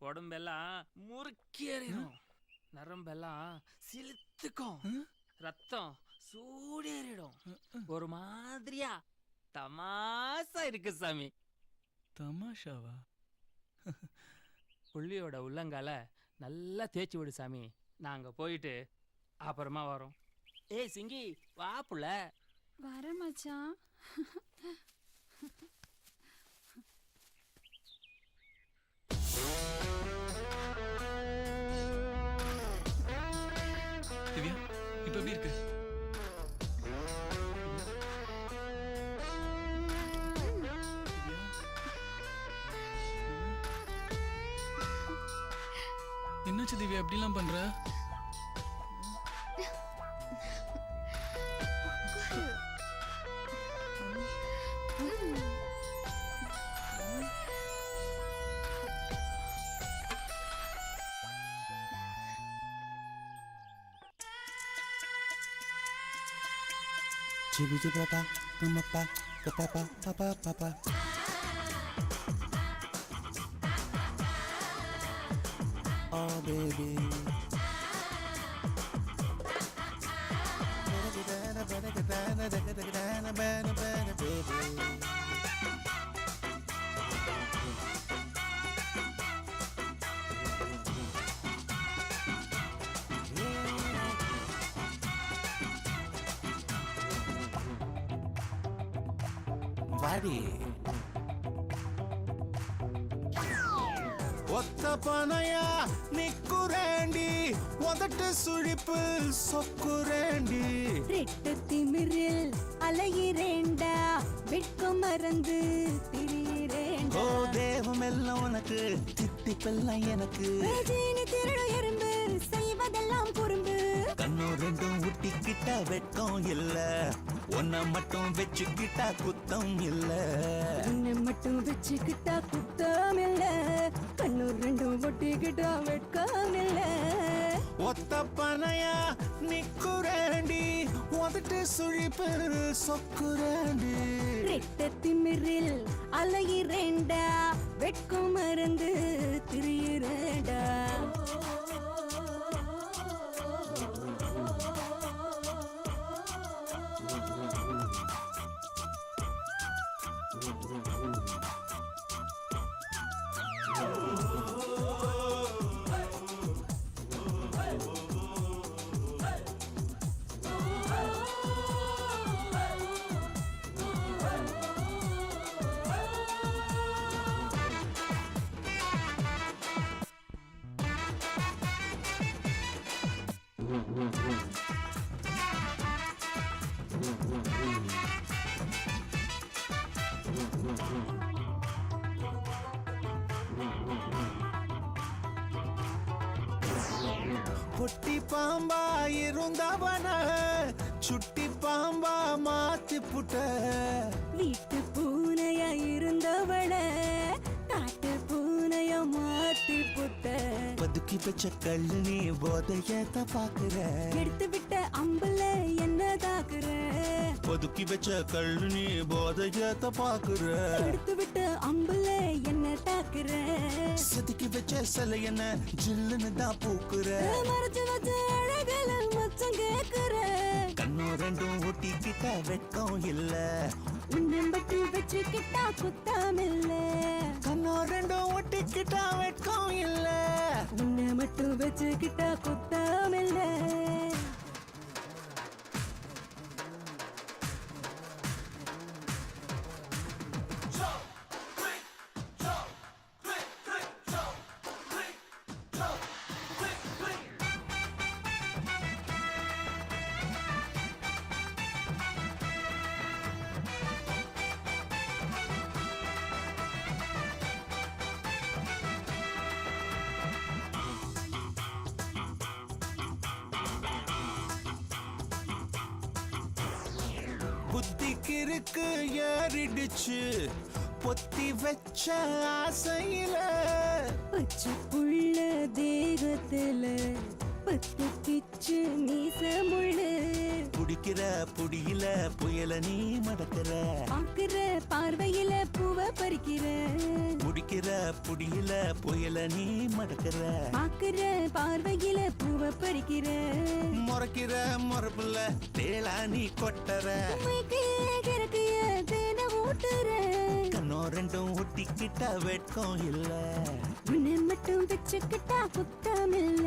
உடம்பெல்லாம் முறுக்கேறிடும், நரம்பெல்லாம் சிலுத்துக்கும், ரத்தம் சூடேறிடும். ஒரு மாதிரியா தமாசா இருக்கு சாமி. தமாஷாவா? புள்ளியோட உள்ளங்கால நல்லா தேய்ச்சி விடு சாமி. நாங்க போயிட்டு அப்புறமா வரோம். ஏய் சிங்கி, வா புள்ள. வர மச்சான். திவ்யா, இப்ப எப்படி இருக்கு? என்னாச்சு திவ்யா, எப்படிலாம் பண்ற? Oh baby, வாடி ஒத்த பனையா நிக்குரேண்டி உதட்டு சுழிப்பு சொக்குரேண்டி ரெட்ட திமிரில் அலையிரேண்டா வெட்கம் மறந்து திரியிரேண்டா ஓ தேவம் எல்லாம் உனக்கு தித்திப்பெல்லாம் எனக்கு ஜீனி திருடு எறும்பு செய்வதெல்லாம் குறும்பு கண்ணு ரெண்டும் ஊட்டிக்கிட்டா வெட்கம் இல்ல உன்னை மட்டும் வச்சுக்கிட்டா குத்தம் இல்ல உன்னை மட்டும் வச்சுக்கிட்டா குத்தம் இல்ல கண்ணு ரெண்டும் ஒட்டிக்கிட்டா வெட்கம் இல்ல ஒத்த பனையா நிக்குரேண்டி உதட்டு சுழிப்பு சொக்குரேண்டி ரெட்ட திமிரில் அலையிரேண்டா வெட்கம் மறந்து திரியிரேண்டா பொட்டி பாம்பா இருந்தவன சுட்டி பாம்பா மாத்தி புட்ட வீட்டு பூனையா இருந்தவள காட்டு பூனையா மாத்தி புட்ட பதுக்கி வச்ச கல்லு நீ போதையத்த பாக்குற எடுத்து விட்ட அம்பல என்ன தாக்குற பதுக்கி வச்ச கல்லு நீ போதையத்த பாக்குற எடுத்து விட்ட அம்பல என்ன தாக்குற செதுக்கி வச்ச சிலை என்ன ஜில்லுன்னு தான் பூக்குற மறைச்சு வச்ச அழகல மச்சம் கேக்குற கண்ணு ரெண்டும் ஒட்டிக்கிட்ட வெட்கம் இல்ல உன்னை மட்டும் வச்சுக்கிட்டா குத்தம் இல்ல கண்ணு ரெண்டும் ஒட்டிக்கிட்டா வெட்கம் இல்ல உன்னை மட்டும் வச்சுக்கிட்டா குத்தம் இல்ல புத்திக்கு இருக்கு ஏறிடுச்சு பொத்தி வச்ச ஆசையில பச்சை புள்ள தேகத்துல பத்து கிச்சு மீச முள்ளு புடிக்கிற புடியில புயல நீ மடக்கிற பாக்குற பார்வையில பூவ பறிக்கிற புடிக்கிற புடியில புயல நீ மடக்கிற பாக்குற பார்வையில பூவ பறிக்கிற முறைக்கிற முறப்புல தேளா நீ கொட்டற கிழக்கிய தேன ஊட்டுற கண்ணோ ரெண்டும் ஒட்டிக்கிட்ட வெட்கம் இல்ல உன்னை மட்டும் வச்சுக்கிட்டா குத்தம் இல்ல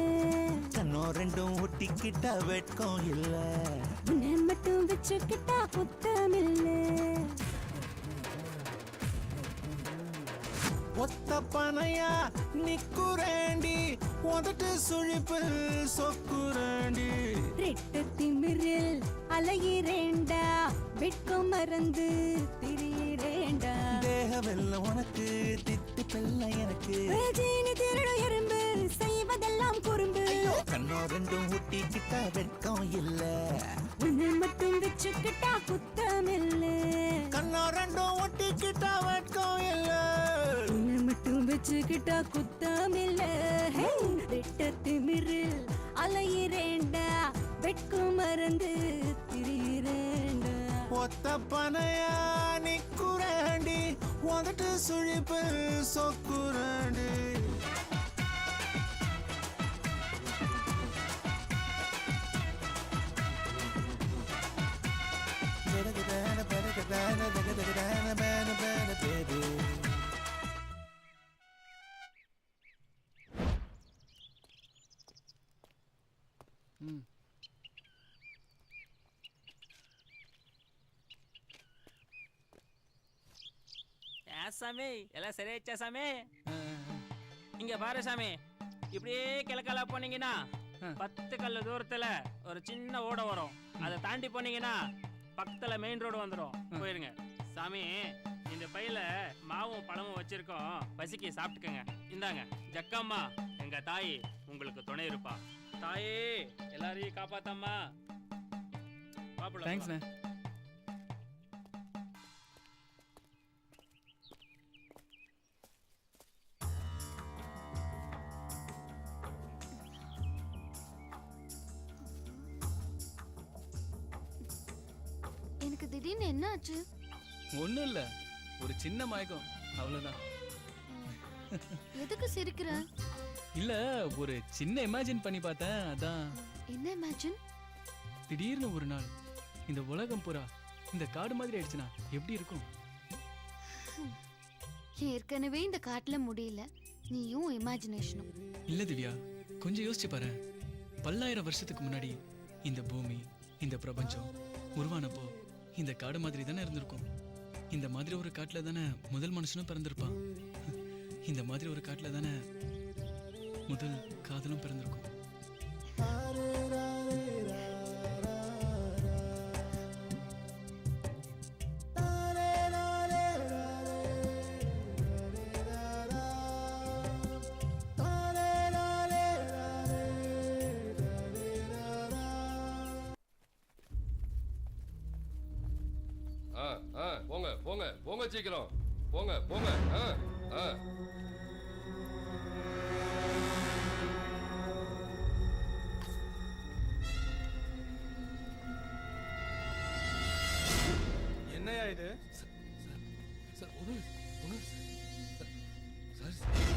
கண்ணோ ரெண்டும் ஒட்டிக்கிட்ட வெட்கம் இல்ல உன்னை மட்டும் வச்சுக்கிட்டா குத்தம் இல்ல ஒத்த பனையா நிக்குரேண்டி உதட்டு சுழிப்பில் சொக்குரேண்டி ரெட்ட திமிரில் அலையிரேண்டா வெட்கம் மறந்து திரியிரேண்டா தேகமெல்லாம் உனக்கு தித்திப்பெல்லாம் எனக்கு ஜீனி திருடு எறும்பு செய்வதெல்லாம் குறும்பு கண்ணோ ரெண்டும் ஊட்டிக்கிட்ட வெட்கம் இல்ல உன்னை மட்டும் வச்சுக்கிட்டா குத்தம் இல்ல கண்ணோ ரெண்டும் ஒட்டிக்கிட்ட வெட்கம் இல்ல உன்னை மட்டும் வச்சுக்கிட்டா குத்தம் இல்ல ரெட்ட திமிரில் அலையிரேண்டா வெட்கம் மறந்து திரியிரேண்டா ஒத்த பனையா நிக்குரேண்டி உதட்டு சுழிப்பில் சொக்குரேண்டி சாமி எல்லாம் சரியாச்சா சாமி இங்க பாரு சாமி இப்படியே கிழக்கால போனீங்கன்னா 10 கல்லு தூரத்துல ஒரு சின்ன ஓடை வரும். அதை தாண்டி போனீங்கன்னா பக்கத்துல மெயின் ரோடு வந்துடும். போயிருங்க சாமி. இந்த பையில மாவும் பழமும் வச்சிருக்கோம், பசிக்கு சாப்பிட்டுக்கங்க. இந்தாங்க ஜக்கம்மா, எங்க தாய் உங்களுக்கு துணை இருப்பா. தாயே எல்லாரையும் காப்பாத்தம்மா. தேங்க்ஸ்ண்ணே. எனக்கு திடீர்னு என்ன ஆச்சு? ஒன்றும் இல்லை, ஒரு சின்ன மயக்கம், அவ்வளோதான். எதுக்கு சிரிக்கிற? இல்லை, ஒரு சின்ன இமேஜின் பண்ணி பார்த்தேன், அதான். என்ன இமேஜின்? திடீர்னு ஒரு நாள் இந்த உலகம் பூரா இந்த காடு மாதிரி ஆயிடுச்சுன்னா எப்படி இருக்கும்? ஏற்கனவே இந்த காட்டுல முடியல, நீயும் இமேஜினேஷனும். இல்லை திவ்யா, கொஞ்சம் யோசிச்சு பாரு. பல்லாயிரம் வருஷத்துக்கு முன்னாடி இந்த பூமி, இந்த பிரபஞ்சம் உருவானப்போ இந்த காடு மாதிரி தானே இருந்திருக்கும். இந்த மாதிரி ஒரு காட்டுல தானே முதல் மனுஷனும் பிறந்திருப்பான். இந்த மாதிரி ஒரு காட்டுல தானே முதல் காதலும் பிறந்திருக்கும். போங்க போங்க போங்க, சீக்கிரம் போங்க போங்க. என்னையா இது?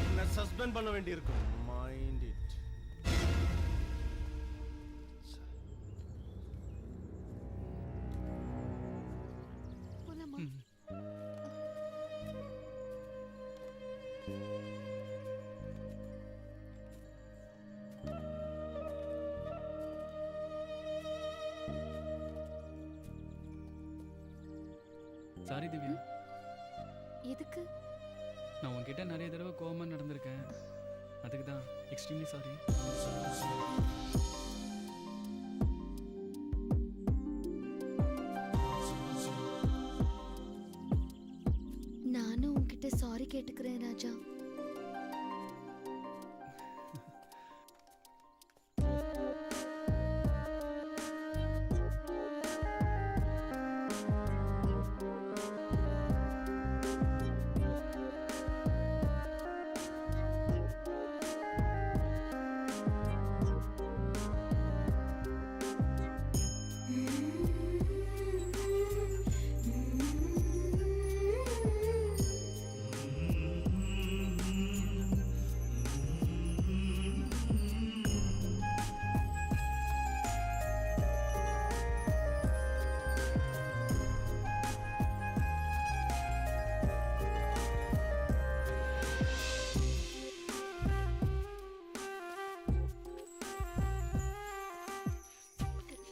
என்ன சஸ்பெண்ட் பண்ண வேண்டியிருக்கும். Mind it. சாரி திவ்யா. எதுக்கு? நான் உன்கிட்ட நிறைய தடவை கோவமா நடந்திருக்கேன், அதுக்கு தான் எக்ஸ்ட்ரீம்லி சாரி. நானும் உன்கிட்ட சாரி கேட்டுக்கிறேன் ராஜா.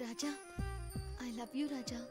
ராஜா, I love you ராஜா.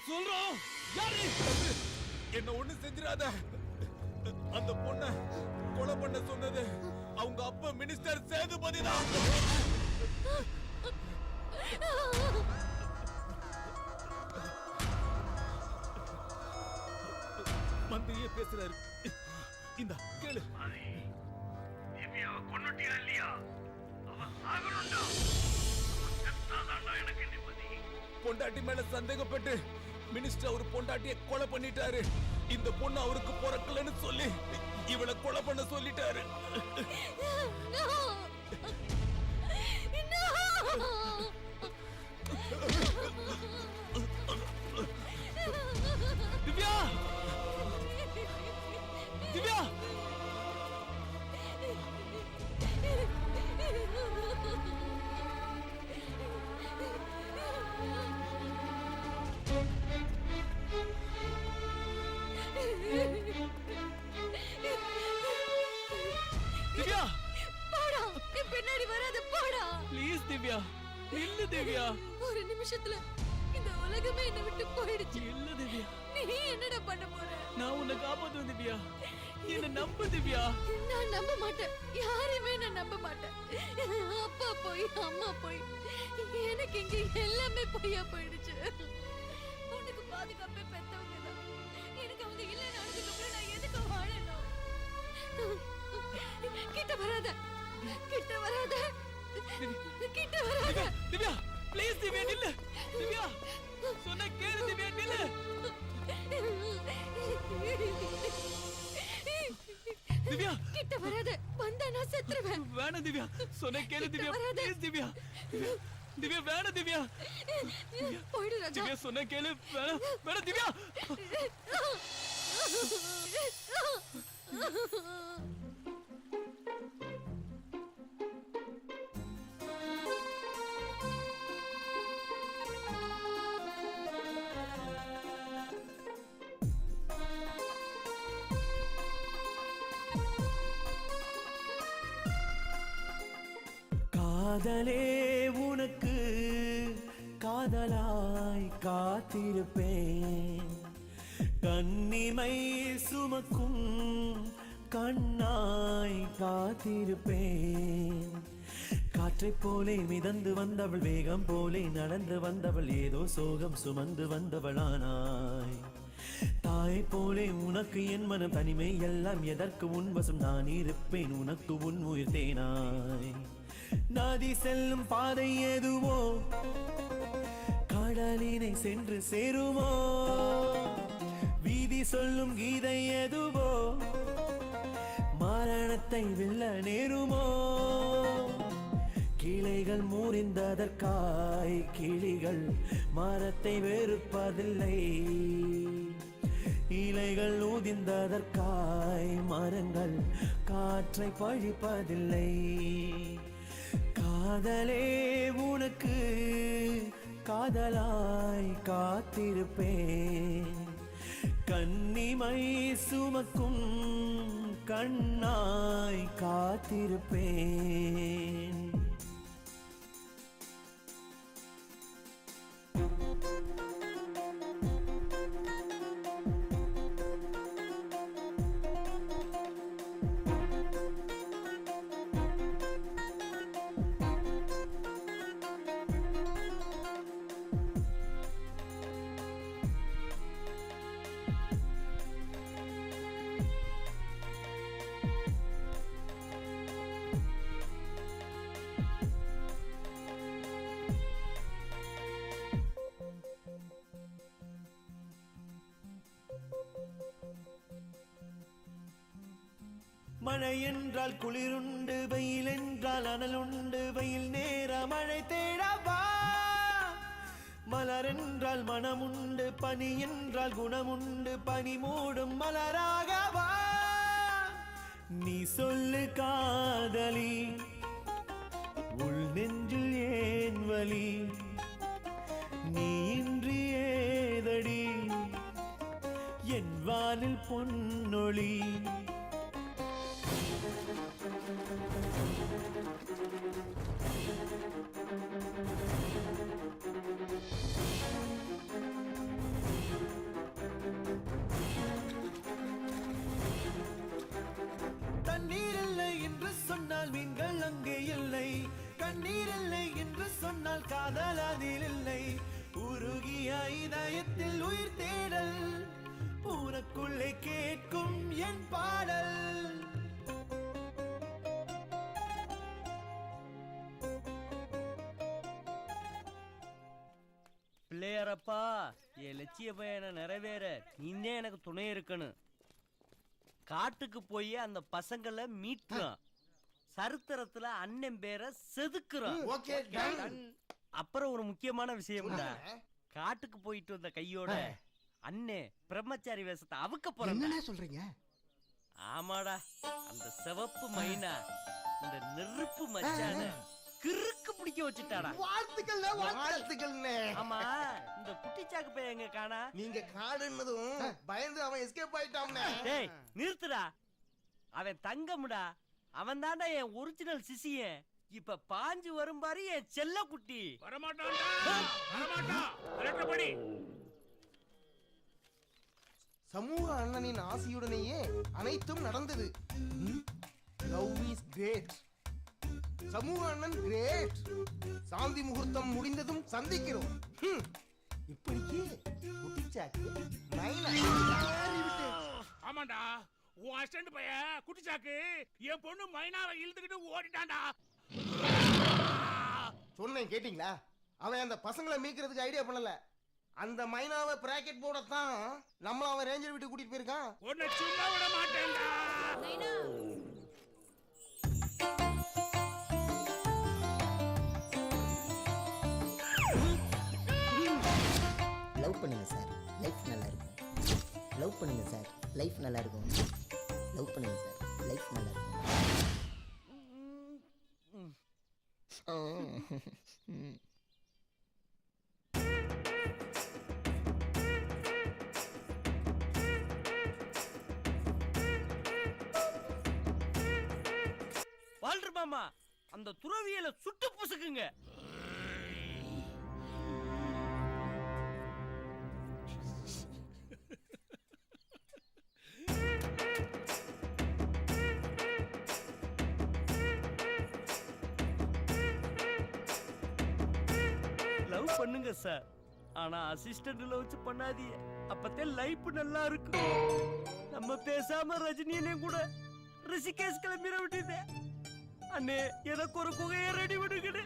சொல்றோம் யாரு என்ன ஒண்ணு செஞ்சிராத. அந்த பொண்ண கொலை பண்ண சொன்னது அவங்க அப்பா மினிஸ்டர் சேதுபதி தான். மந்திரியே பேசுறாரு. இந்த கேளு. திவ்யாவை கொன்னுட்டியா இல்லையா? அவ சாகணும்டா. செத்தாதான்டா எனக்கு நிம்மதி. பொண்டாட்டி மேல சந்தேகப்பட்டு மினிஸ்டர் அவர் பொண்டாட்டியை கொலை பண்ணிட்டாரு. இந்த பொண்ணு அவருக்கு பிறக்கலன்னு சொல்லி இவளை கொலை பண்ண சொல்லிட்டாரு. திவ்யா திவ்யா திவ்யா போடா என் பின்னாடி வராத போடா. ப்ளீஸ் திவ்யா இல்ல திவ்யா. ஒரு நிமிஷத்துல இந்த உலகமே என்னை விட்டு போயிடுச்சு. இல்ல திவ்யா. நீ என்னடா பண்ண போற? நான் உன்னை காப்பாத்துவேன் திவ்யா. என்ன நம்பு திவ்யா. நான் நம்ப மாட்டேன். யாரையுமே நான் நம்ப மாட்டேன். அப்பா போய் அம்மா போய் எனக்கு இங்க எல்லாமே பொய்யா போயிடுச்சு. உனக்கு பாதுகாப்பே பெத்தவங்க தான். எனக்கு அவங்க இல்லைன்னு அப்புறம் நான் எதுக்கு வாழணும்? கிட்ட வராத கிட்ட வராத கிட்ட வராத. திவ்யா ப்ளீஸ் திவ்யா நில்லு. திவ்யா சொன்ன கேளு திவ்யா நில்லு. திவ்யா கிட்ட வராத. வந்தா நான் செத்துருவேன். வேணாம் திவ்யா சொன்ன கேளு திவ்யா ப்ளீஸ் திவ்யா. திவ்யா வேணாம் திவ்யா. போயிடு ராஜா. திவ்யா சொன்ன கேளு. வேணாம் வேணாம் திவ்யா. காதலே உனக்கு காதலாய் காத்திருப்பேன். கண்ணிமை சுமக்கும் கண்ணாய் காத்திருப்பேன். காற்றைப் போலே மிதந்து வந்தவள், வேகம் போலே நடந்து வந்தவள், ஏதோ சோகம் சுமந்து வந்தவளானாய். தாய் போலே உனக்கு என் மனம் தனிமை எல்லாம் எதற்கு உன் வசம் நான் இருப்பேன் உனக்கு உன் உயிர் தேனாய். நதி செல்லும் பாதை எதுவோ கடலினை சென்று சேருமோ? வீதி சொல்லும் கீதை எதுவோ மரணத்தை வெல்ல நேருமோ? கிளைகள் முறிந்ததற்காய் கிளிகள் மரத்தை வெறுப்பதில்லை. இலைகள் ஊதிந்ததற்காய் மரங்கள் காற்றை பழிப்பதில்லை. காதலே உனக்கு காதலாய் காத்திருப்பேன். கன்னிமை சுமக்கும் கண்ணாய் காத்திருப்பேன். மழை என்றால் குளிருண்டு, வெயில் என்றால் அனலுண்டு, வெயில் நேர மழை தேடவா. மலர் என்றால் மனமுண்டு, பனி என்றால் குணமுண்டு, பனி மூடும் மலராகவா. நீ சொல்லு காதலி, உள் நெஞ்சில் ஏன் வலி? நீ இன்றி ஏதடி என் வானில் பொன்னொளி? இதயத்தில் உயிர் தேடல் உனக்குள்ளே கேட்கும் என் பாடல். பிள்ளையாரப்பா, என் லட்சிய பயனை நிறைவேற நீனே எனக்கு துணை இருக்கணும். காட்டுக்கு போய் அந்த பசங்களை மீட்கிறான். சரித்திரத்துல அண்ணன் பேரை செதுக்குறான். அப்புறம் ஒரு முக்கியமான விஷயம்டா, காட்டுக்கு போயிட்டு வந்த கையோட அண்ணே பிரம்மச்சாரி வேஷத்தை அவுக்க போறேன். சொல்றீங்க? ஆமாடா, அந்த சிவப்பு மைனா இந்த நெருப்பு மச்சான கிறுக்கு பிடிக்க வச்சுட்டாடா. வாழ்த்துக்கள். ஆமா, இந்த குட்டிச்சாக்கு பையன் எங்க காணா? நீங்க காடுன்னதும் பயந்து அவன் எஸ்கேப் ஆயிட்டான். டேய் நிறுத்துடா, அவன் தங்கம்டா. அவன் தாண்டா என் ஒரிஜினல் சிசியன். இப்ப பாஞ்சு வரும் பாரு என் செல்ல குட்டி. சமூக அண்ணனின் ஆசையுடனேயே அனைத்தும் நடந்தது. Love is great. சமூக அண்ணன் கிரேட். சாந்தி முகூர்த்தம் முடிந்ததும் சந்திக்கிறோம். இப்படிக்கு குட்டிச்சாக்கு ஆமாண்டா, உன் அசிஸ்டன்ட் பையன் குட்டிச்சாக்கு என் பொண்ணு மைனாவை இழுத்துக்கிட்டு ஓடிட்டான்டா. சொன்னேன் கேட்டீங்களா? அவன் அந்த பசங்களை மீக்கிறதுக்கு ஐடியா பண்ணல. அந்த மைனாவை பிராக்கெட் போடத்தான் நம்மள அவன் ரேஞ்சர் விட்டு கூட்டிட்டு போயிருக்கான். உன்னை சும்மா விட மாட்டேன்டா. லவ் பண்ணுங்க சார், லைஃப் நல்லா இருக்கும். லவ் பண்ணுங்க சார், லைஃப் நல்லா இருக்கும். லவ் பண்ணுங்க சார், லைஃப் நல்லா இருக்கும். வாழ்ற மாமா, அந்த துறவியலை சுட்டு புசுக்குங்க. லவ் பண்ணுங்க சார், ஆனா அசிஸ்டன்ட்ல வச்சு பண்ணாதீங்க. அப்பத்தே லைஃப் நல்லா இருக்கும். நம்ம பேசாம ரஜினியிலையும் கூட ரிஷிகேஷ் கிளம்பிட விட்டுதே. அண்ணே, எனக்கு ஒரு குகையை ரெடி பண்ணுங்கடு.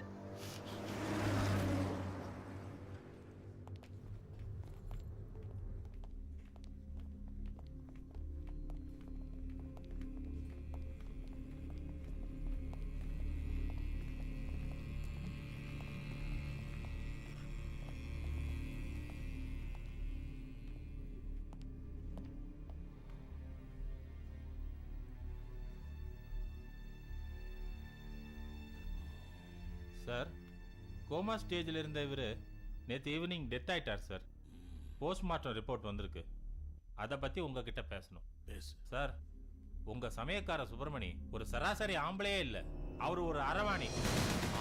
சார், கோமா ஸ்டேஜில் இருந்த இவர் நேற்று ஈவினிங் டெத் ஆயிட்டார் சார். போஸ்ட்மார்ட்டம் ரிப்போர்ட் வந்திருக்கு. அதை பற்றி உங்ககிட்ட பேசணும். சார், உங்கள் சமயக்கார சுப்பிரமணி ஒரு சராசரி ஆம்பளையே இல்லை. அவர் ஒரு அரவாணி.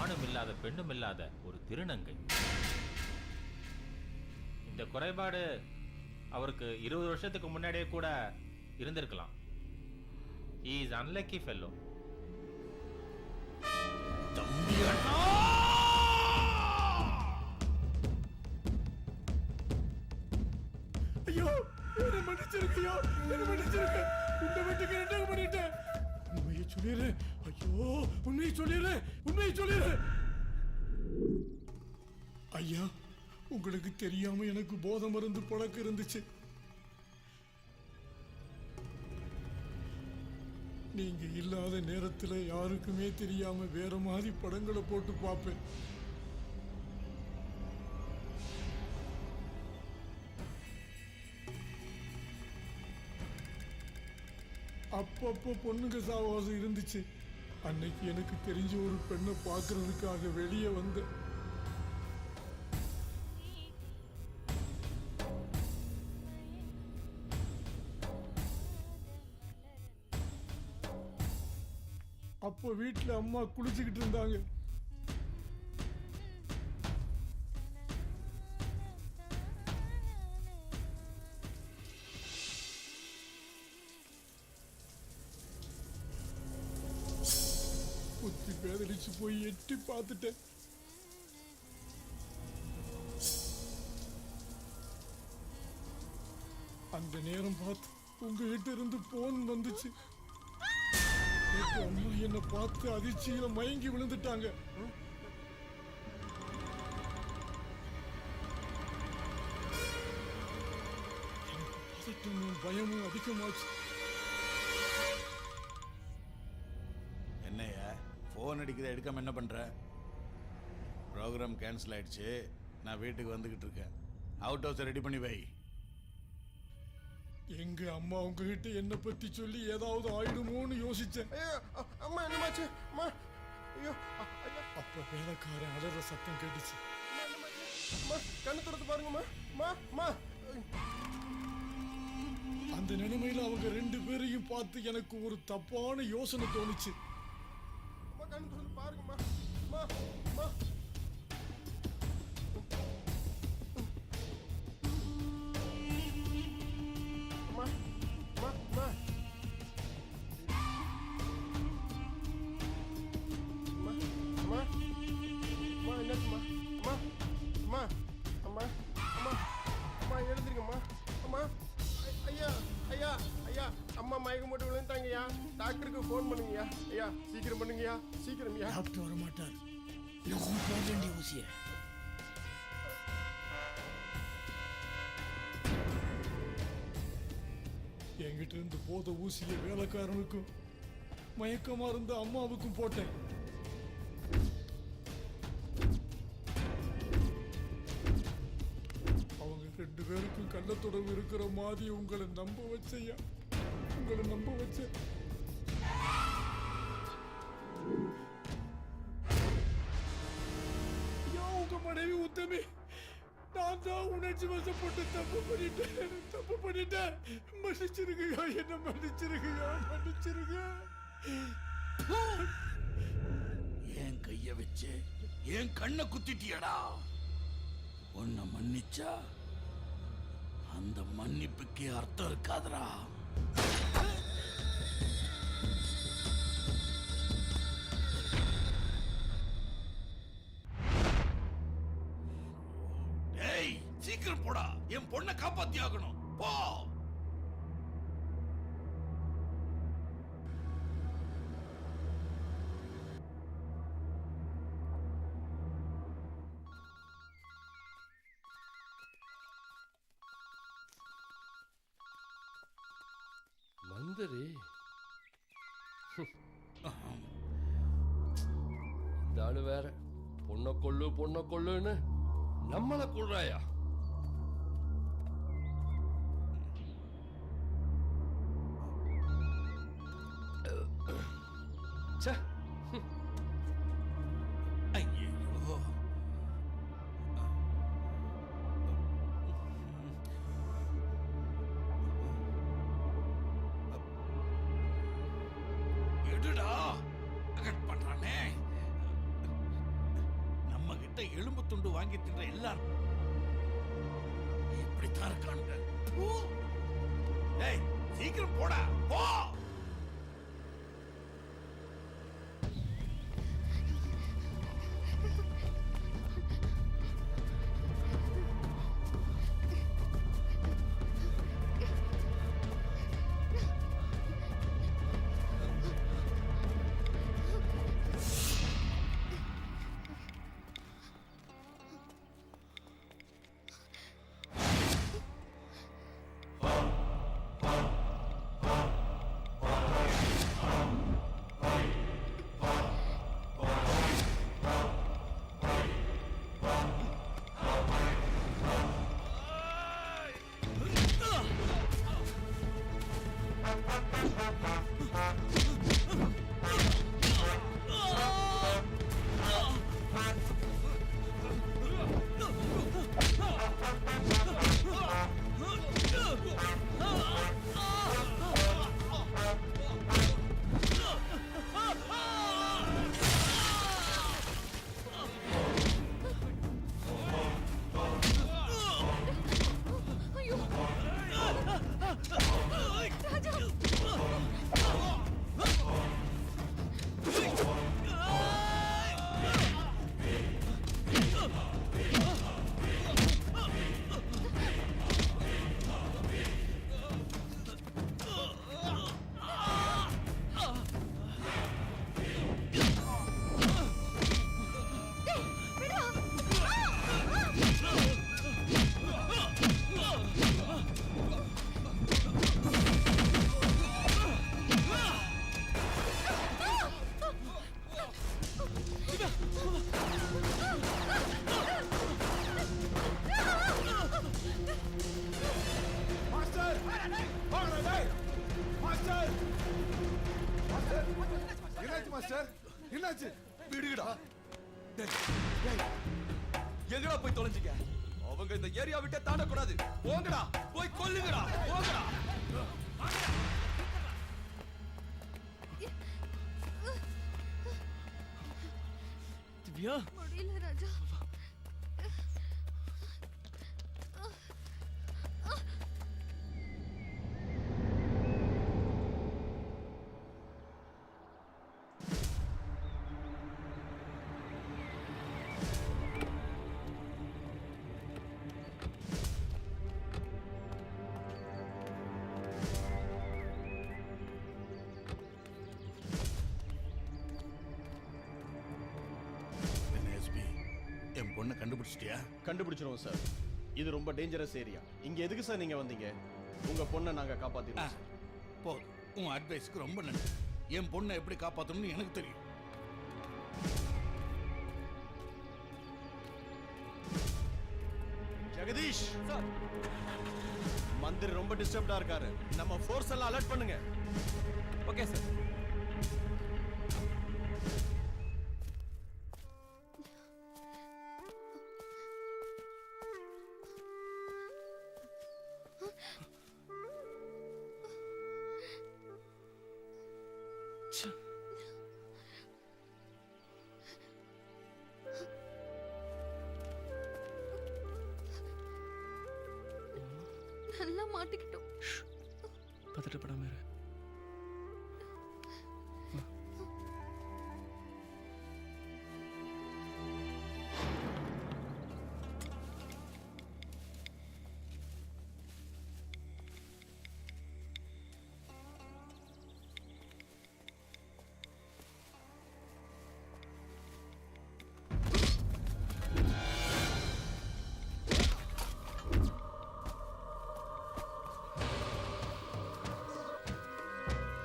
ஆணும் இல்லாத பெண்ணும் இல்லாத ஒரு திருநங்கை. இந்த குறைபாடு அவருக்கு 20 வருஷத்துக்கு முன்னாடியே கூட இருந்திருக்கலாம். He is unlucky fellow. ஐயோ, என்ன மன்னிச்சிருக்கியோ, என்ன மன்னிச்சிருக்க. இந்த வீட்டுக்கு என்ன பண்ணிட்டேன்? உண்மையை சொல்லிடு. ஐயோ, உண்மையை சொல்லிடு, உண்மையை சொல்லிடு. ஐயா, உங்களுக்கு தெரியாம எனக்கு போதை மருந்து பழக்கம் இருந்துச்சு. நீங்க இல்லாத நேரத்துல யாருக்குமே தெரியாம வேற மாதிரி படங்களை போட்டு பார்ப்பேன். அப்பப்போ பொண்ணுங்க சாவாசம் இருந்துச்சு. அன்னைக்கு எனக்கு தெரிஞ்ச ஒரு பெண்ணை பார்க்கறதுக்காக வெளியே வந்தேன். அப்போ வீட்டுல அம்மா குளிச்சுக்கிட்டு இருந்தாங்க. குத்தி பேதலிச்சு போய் எட்டி பார்த்துட்டேன். அந்த நேரம் பார்த்து உங்ககிட்ட இருந்து போன் வந்துச்சு. நேத்து அம்மா என்னை பார்த்து அதிர்ச்சியில மயங்கி விழுந்துட்டாங்க. பதட்டமும் பயமும் அதிகமாச்சு. என்னையா ஃபோன் அடிக்கிறத எடுக்காம என்ன பண்ற? ப்ரோக்ராம் கேன்சல் ஆயிடுச்சு, நான் வீட்டுக்கு வந்துகிட்டு இருக்கேன். அவுட் ஹவுஸ் ரெடி பண்ணி வை. எங்க அம்மா உங்ககிட்ட என்ன பத்தி சொல்லி ஏதாவது ஆயிடுமோன்னு யோசிச்சேன். அம்மா என்னமாச்சு? அம்மா ஐயோ அப்ப வேலைக்காரன் அலற சத்தம் கேட்டுச்சு. கண்ணு திறந்து பாருங்கம்மா. அம்மா அம்மா. அந்த நிலைமையில அவங்க 2 பேரையும் பார்த்து எனக்கு ஒரு தப்பான யோசனை தோணுச்சு. அம்மா கண்ணு திறந்து பாருங்கம்மா. அம்மா அம்மா. மயக்கம் போட்டு விழுந்துட்டாங்கய்யா. டாக்டருக்கு ஃபோன் பண்ணுங்கய்யா. ஐயா சீக்கிரம் பண்ணுங்கய்யா, சீக்கிரம்யா. டாக்டர் வர மாட்டார். நான் போட வேண்டிய ஊசிய என்கிட்ட இருந்து போத ஊசிய வேலைக்காரனுக்கும் மயக்கமா இருந்த அம்மாவுக்கும் போட்டேன். அவங்க 2 பேருக்கும் கள்ளத்தொடர்பு இருக்கிற மாதிரி உங்களை நம்ப வச்சையா, உங்களை நம்ப வச்ச. ஐயோ உங்க மனைவி உத்தமி, நான் தான் உணர்ச்சி வசப்பட்டு தப்பு பண்ணிட்டேன். மன்னிச்சிருக்கையா, என்ன மன்னிச்சிருக்கையா, மன்னிச்சிருக்க. என் கைய வச்சு என் கண்ணை குத்திட்டியடா. உன்னை மன்னிச்சா அந்த மன்னிப்புக்கு அர்த்தம் இருக்காதுடா. டேய் சீக்கிரம் போடா, என் பொண்ணை காப்பாத்தி ஆகணும். போ. மந்திரி இந்த ஆளு வேற பொண்ணை கொள்ளுன்னு நம்மளை கொள்றாயா? ஐயோ எடுடா, கட் பண்றானே. நம்ம கிட்ட எலும்பு துண்டு வாங்கி தின்ற எல்லாரும் இப்படித்தான் இருக்கானுங்க. டேய் சீக்கிரம் போடா, போ. ராஜா மாஸ்டர் என்னாச்சு மாஸ்டர் என்னாச்சு விடுங்கடா எங்கடா போய் தொலைஞ்சிக்க அவங்க இந்த ஏரியா விட்டே தாண்டக்கூடாது போங்கடா போய் கொல்லுங்கடா போங்கடா திவ்யா முடியல ராஜா என்ன எஸ்பி என் பொண்ணை கண்டுபிடிச்சிட்டியா? கண்டுபிடிச்சிருவோம் சார். இது ரொம்ப டேஞ்சரஸ் ஏரியா. இங்க எதுக்கு சார் நீங்க வந்தீங்க? உங்க பொண்ணை நாங்க காப்பாத்திடுவோம் சார். போ, உன் அட்வைஸ்க்கு ரொம்ப நன்றி. என் பொண்ணை எப்படி காப்பாற்றணும்னு எனக்கு தெரியும். ஜெகதீஷ் மந்திரி ரொம்ப டிஸ்டர்ப்டா இருக்காரு. நம்ம ஃபோர்ஸ் எல்லாம் அலர்ட் பண்ணுங்க. Okay sir. நல்லா மாட்டிக்கிட்டோம். பதட்டப்படாம இரு.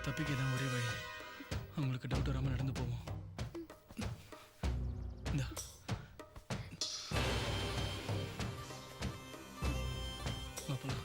தப்பிக்க தான் ஒரே வழி. அவங்களுக்கு டவுட் வராமல் நடந்து போவோம். இந்தா. வா போலாம்.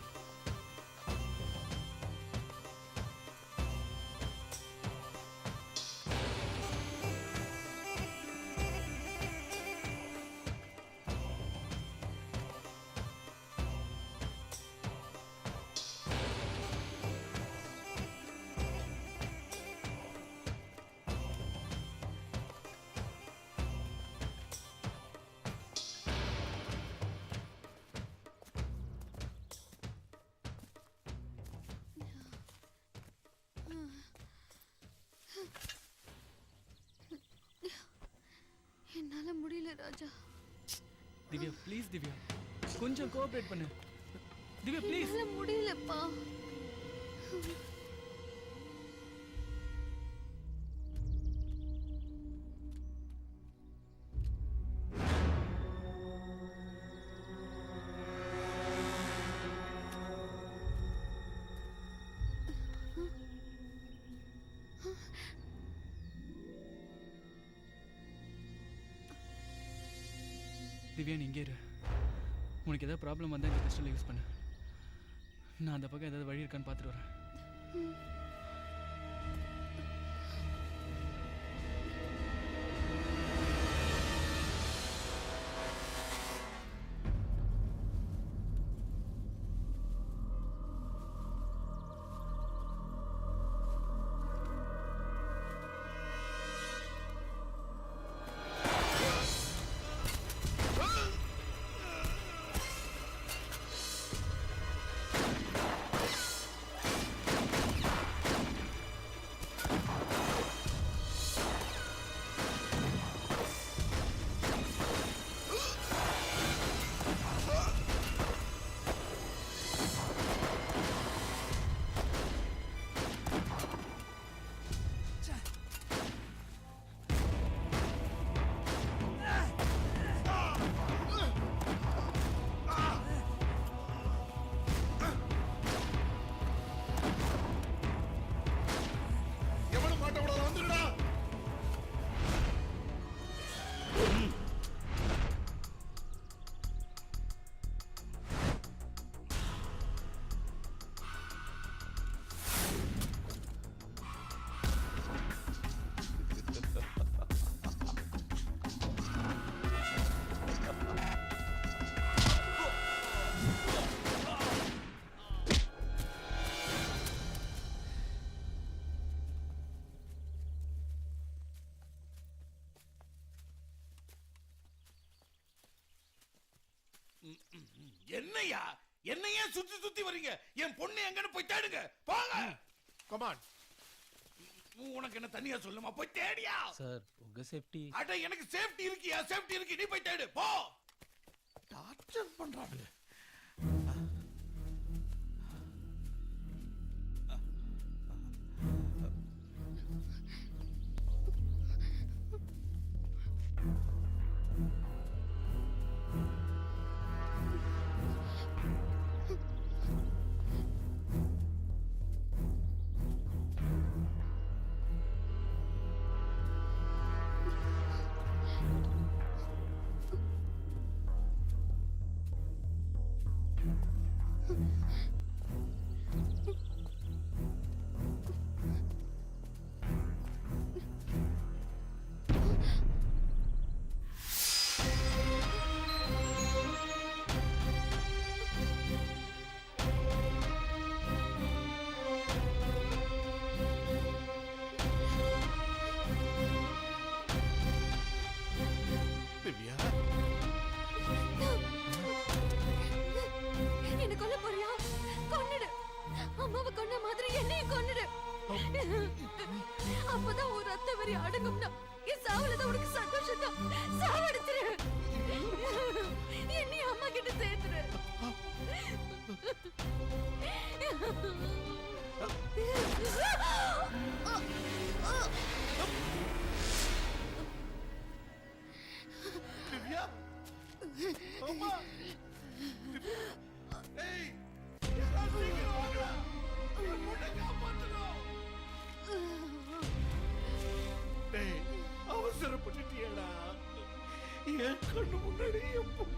என்னால முடியல ராஜா. திவ்யா ப்ளீஸ் திவ்யா கொஞ்சம் கோஆபரேட் பண்ணு. திவ்யா ப்ளீஸ். என்னால முடியலப்பா. திவ்யா நீ இங்கே இரு. உனக்கு ஏதாவது ப்ராப்ளம் வந்தால் இந்த பிஸ்டலை யூஸ் பண்ணு. நான் அந்த பக்கம் ஏதாவது வழி இருக்கான்னு பார்த்துட்டு வரேன். என்னையா என்னையே சுத்தி சுத்தி வரீங்க? என் பொண்ணு எங்கன்னு போய் தேடுங்க. போங்க. கமான். உனக்கு என்ன தனியா சொல்லுமா? போய் தேடியா. சார் உங்க சேஃப்டி. அட எனக்கு சேஃப்டி இருக்கியா? சேஃப்டி இருக்கு. நீ போய் தேடு. போ. டார்ச்சர் பண்றாங்க. என்ன கொல்ல போறியா? கொன்னுடு. அம்மாவை கொன்ன மாதிரி என்னையும் கொன்னுடு. அப்பதான் ஒரு ரத்த வரி அடங்கும்னா என் சாவலதான் உனக்கு சந்தோஷம் தான். சாவடிச்சிரு. என்னையும் அம்மா கிட்ட சேர்த்துரு. திவ்யா. அம்மா. ஏய். சீக்கிரம் வாங்கடா. என் பொண்ணை காப்பாத்தணும். டேய், அவசரப்பட்டுட்டியடா. என் கண்ணு முன்னாடி என் பொண்ணு.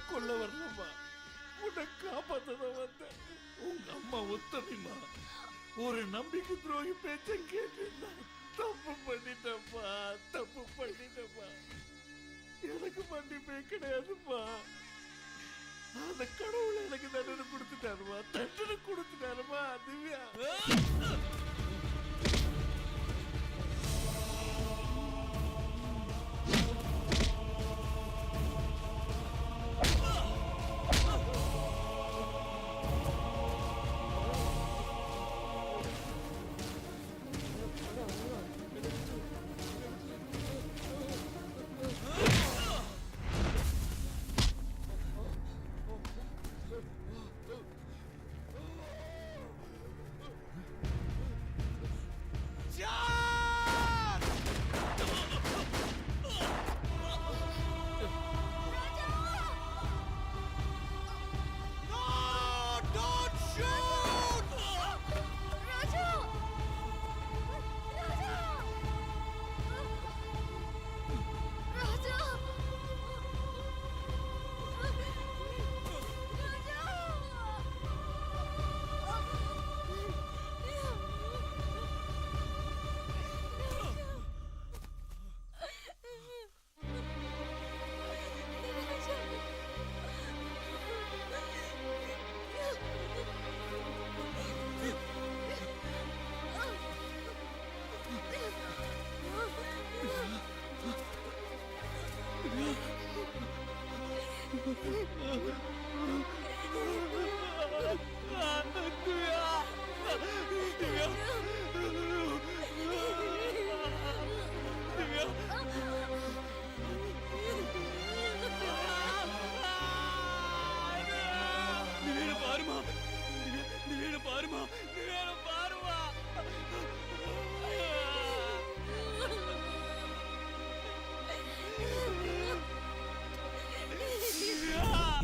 கொல்ல வரலம்மா, உன்னை காப்பாத்ததான் வந்தேன். உங்க அம்மா ஒத்தமிமா ஒரு நம்பிக்கை துரோகி பேச்ச கேட்டு தப்பு பண்ணிட்டப்பா, தப்பு பண்ணிட்டப்பா. எனக்கு மன்னிப்பே கிடையாதுப்பா. அந்த கடவுள் எனக்கு தண்டனை கொடுத்துட்டாருமா, தண்டனை கொடுத்துட்டாருமா. திவ்யா.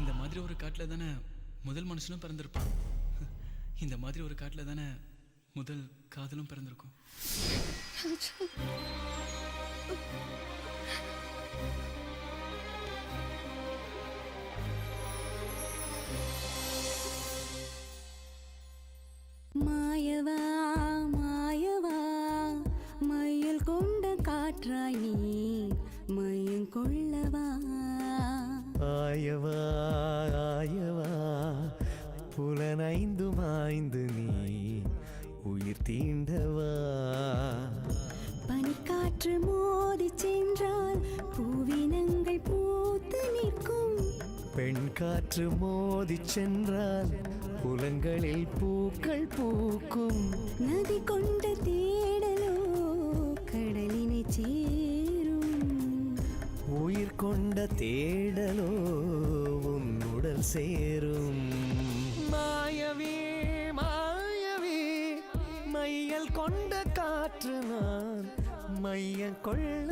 இந்த மாதிரி ஒரு காட்டுல தானே முதல் மனுஷனும் பிறந்திருப்பான். இந்த மாதிரி ஒரு காட்டுல தானே முதல் காதலும் பிறந்திருக்கும். மாயவா மாயவா மையல் கொண்ட காற்றாய் நீ மையம் கொள்ளவா ஆயவா ஆயவா புலனைந்து மாய்ந்து நீ உயிர் தீண்டவா பனிக்காற்று மோதி சென்றால் பூவினங்கள் பூத்து நிற்கும் பெண் காற்று மோதி சென்றால் புலங்களில் பூக்கள் பூக்கும் நதி கொண்ட தேடலோ கடலினை சேரும் உயிர் கொண்ட தேடலோ உன்னுடல் சேரும் மாயவே மாயவே மையல் கொண்ட காற்று நான் மையம் கொள்ள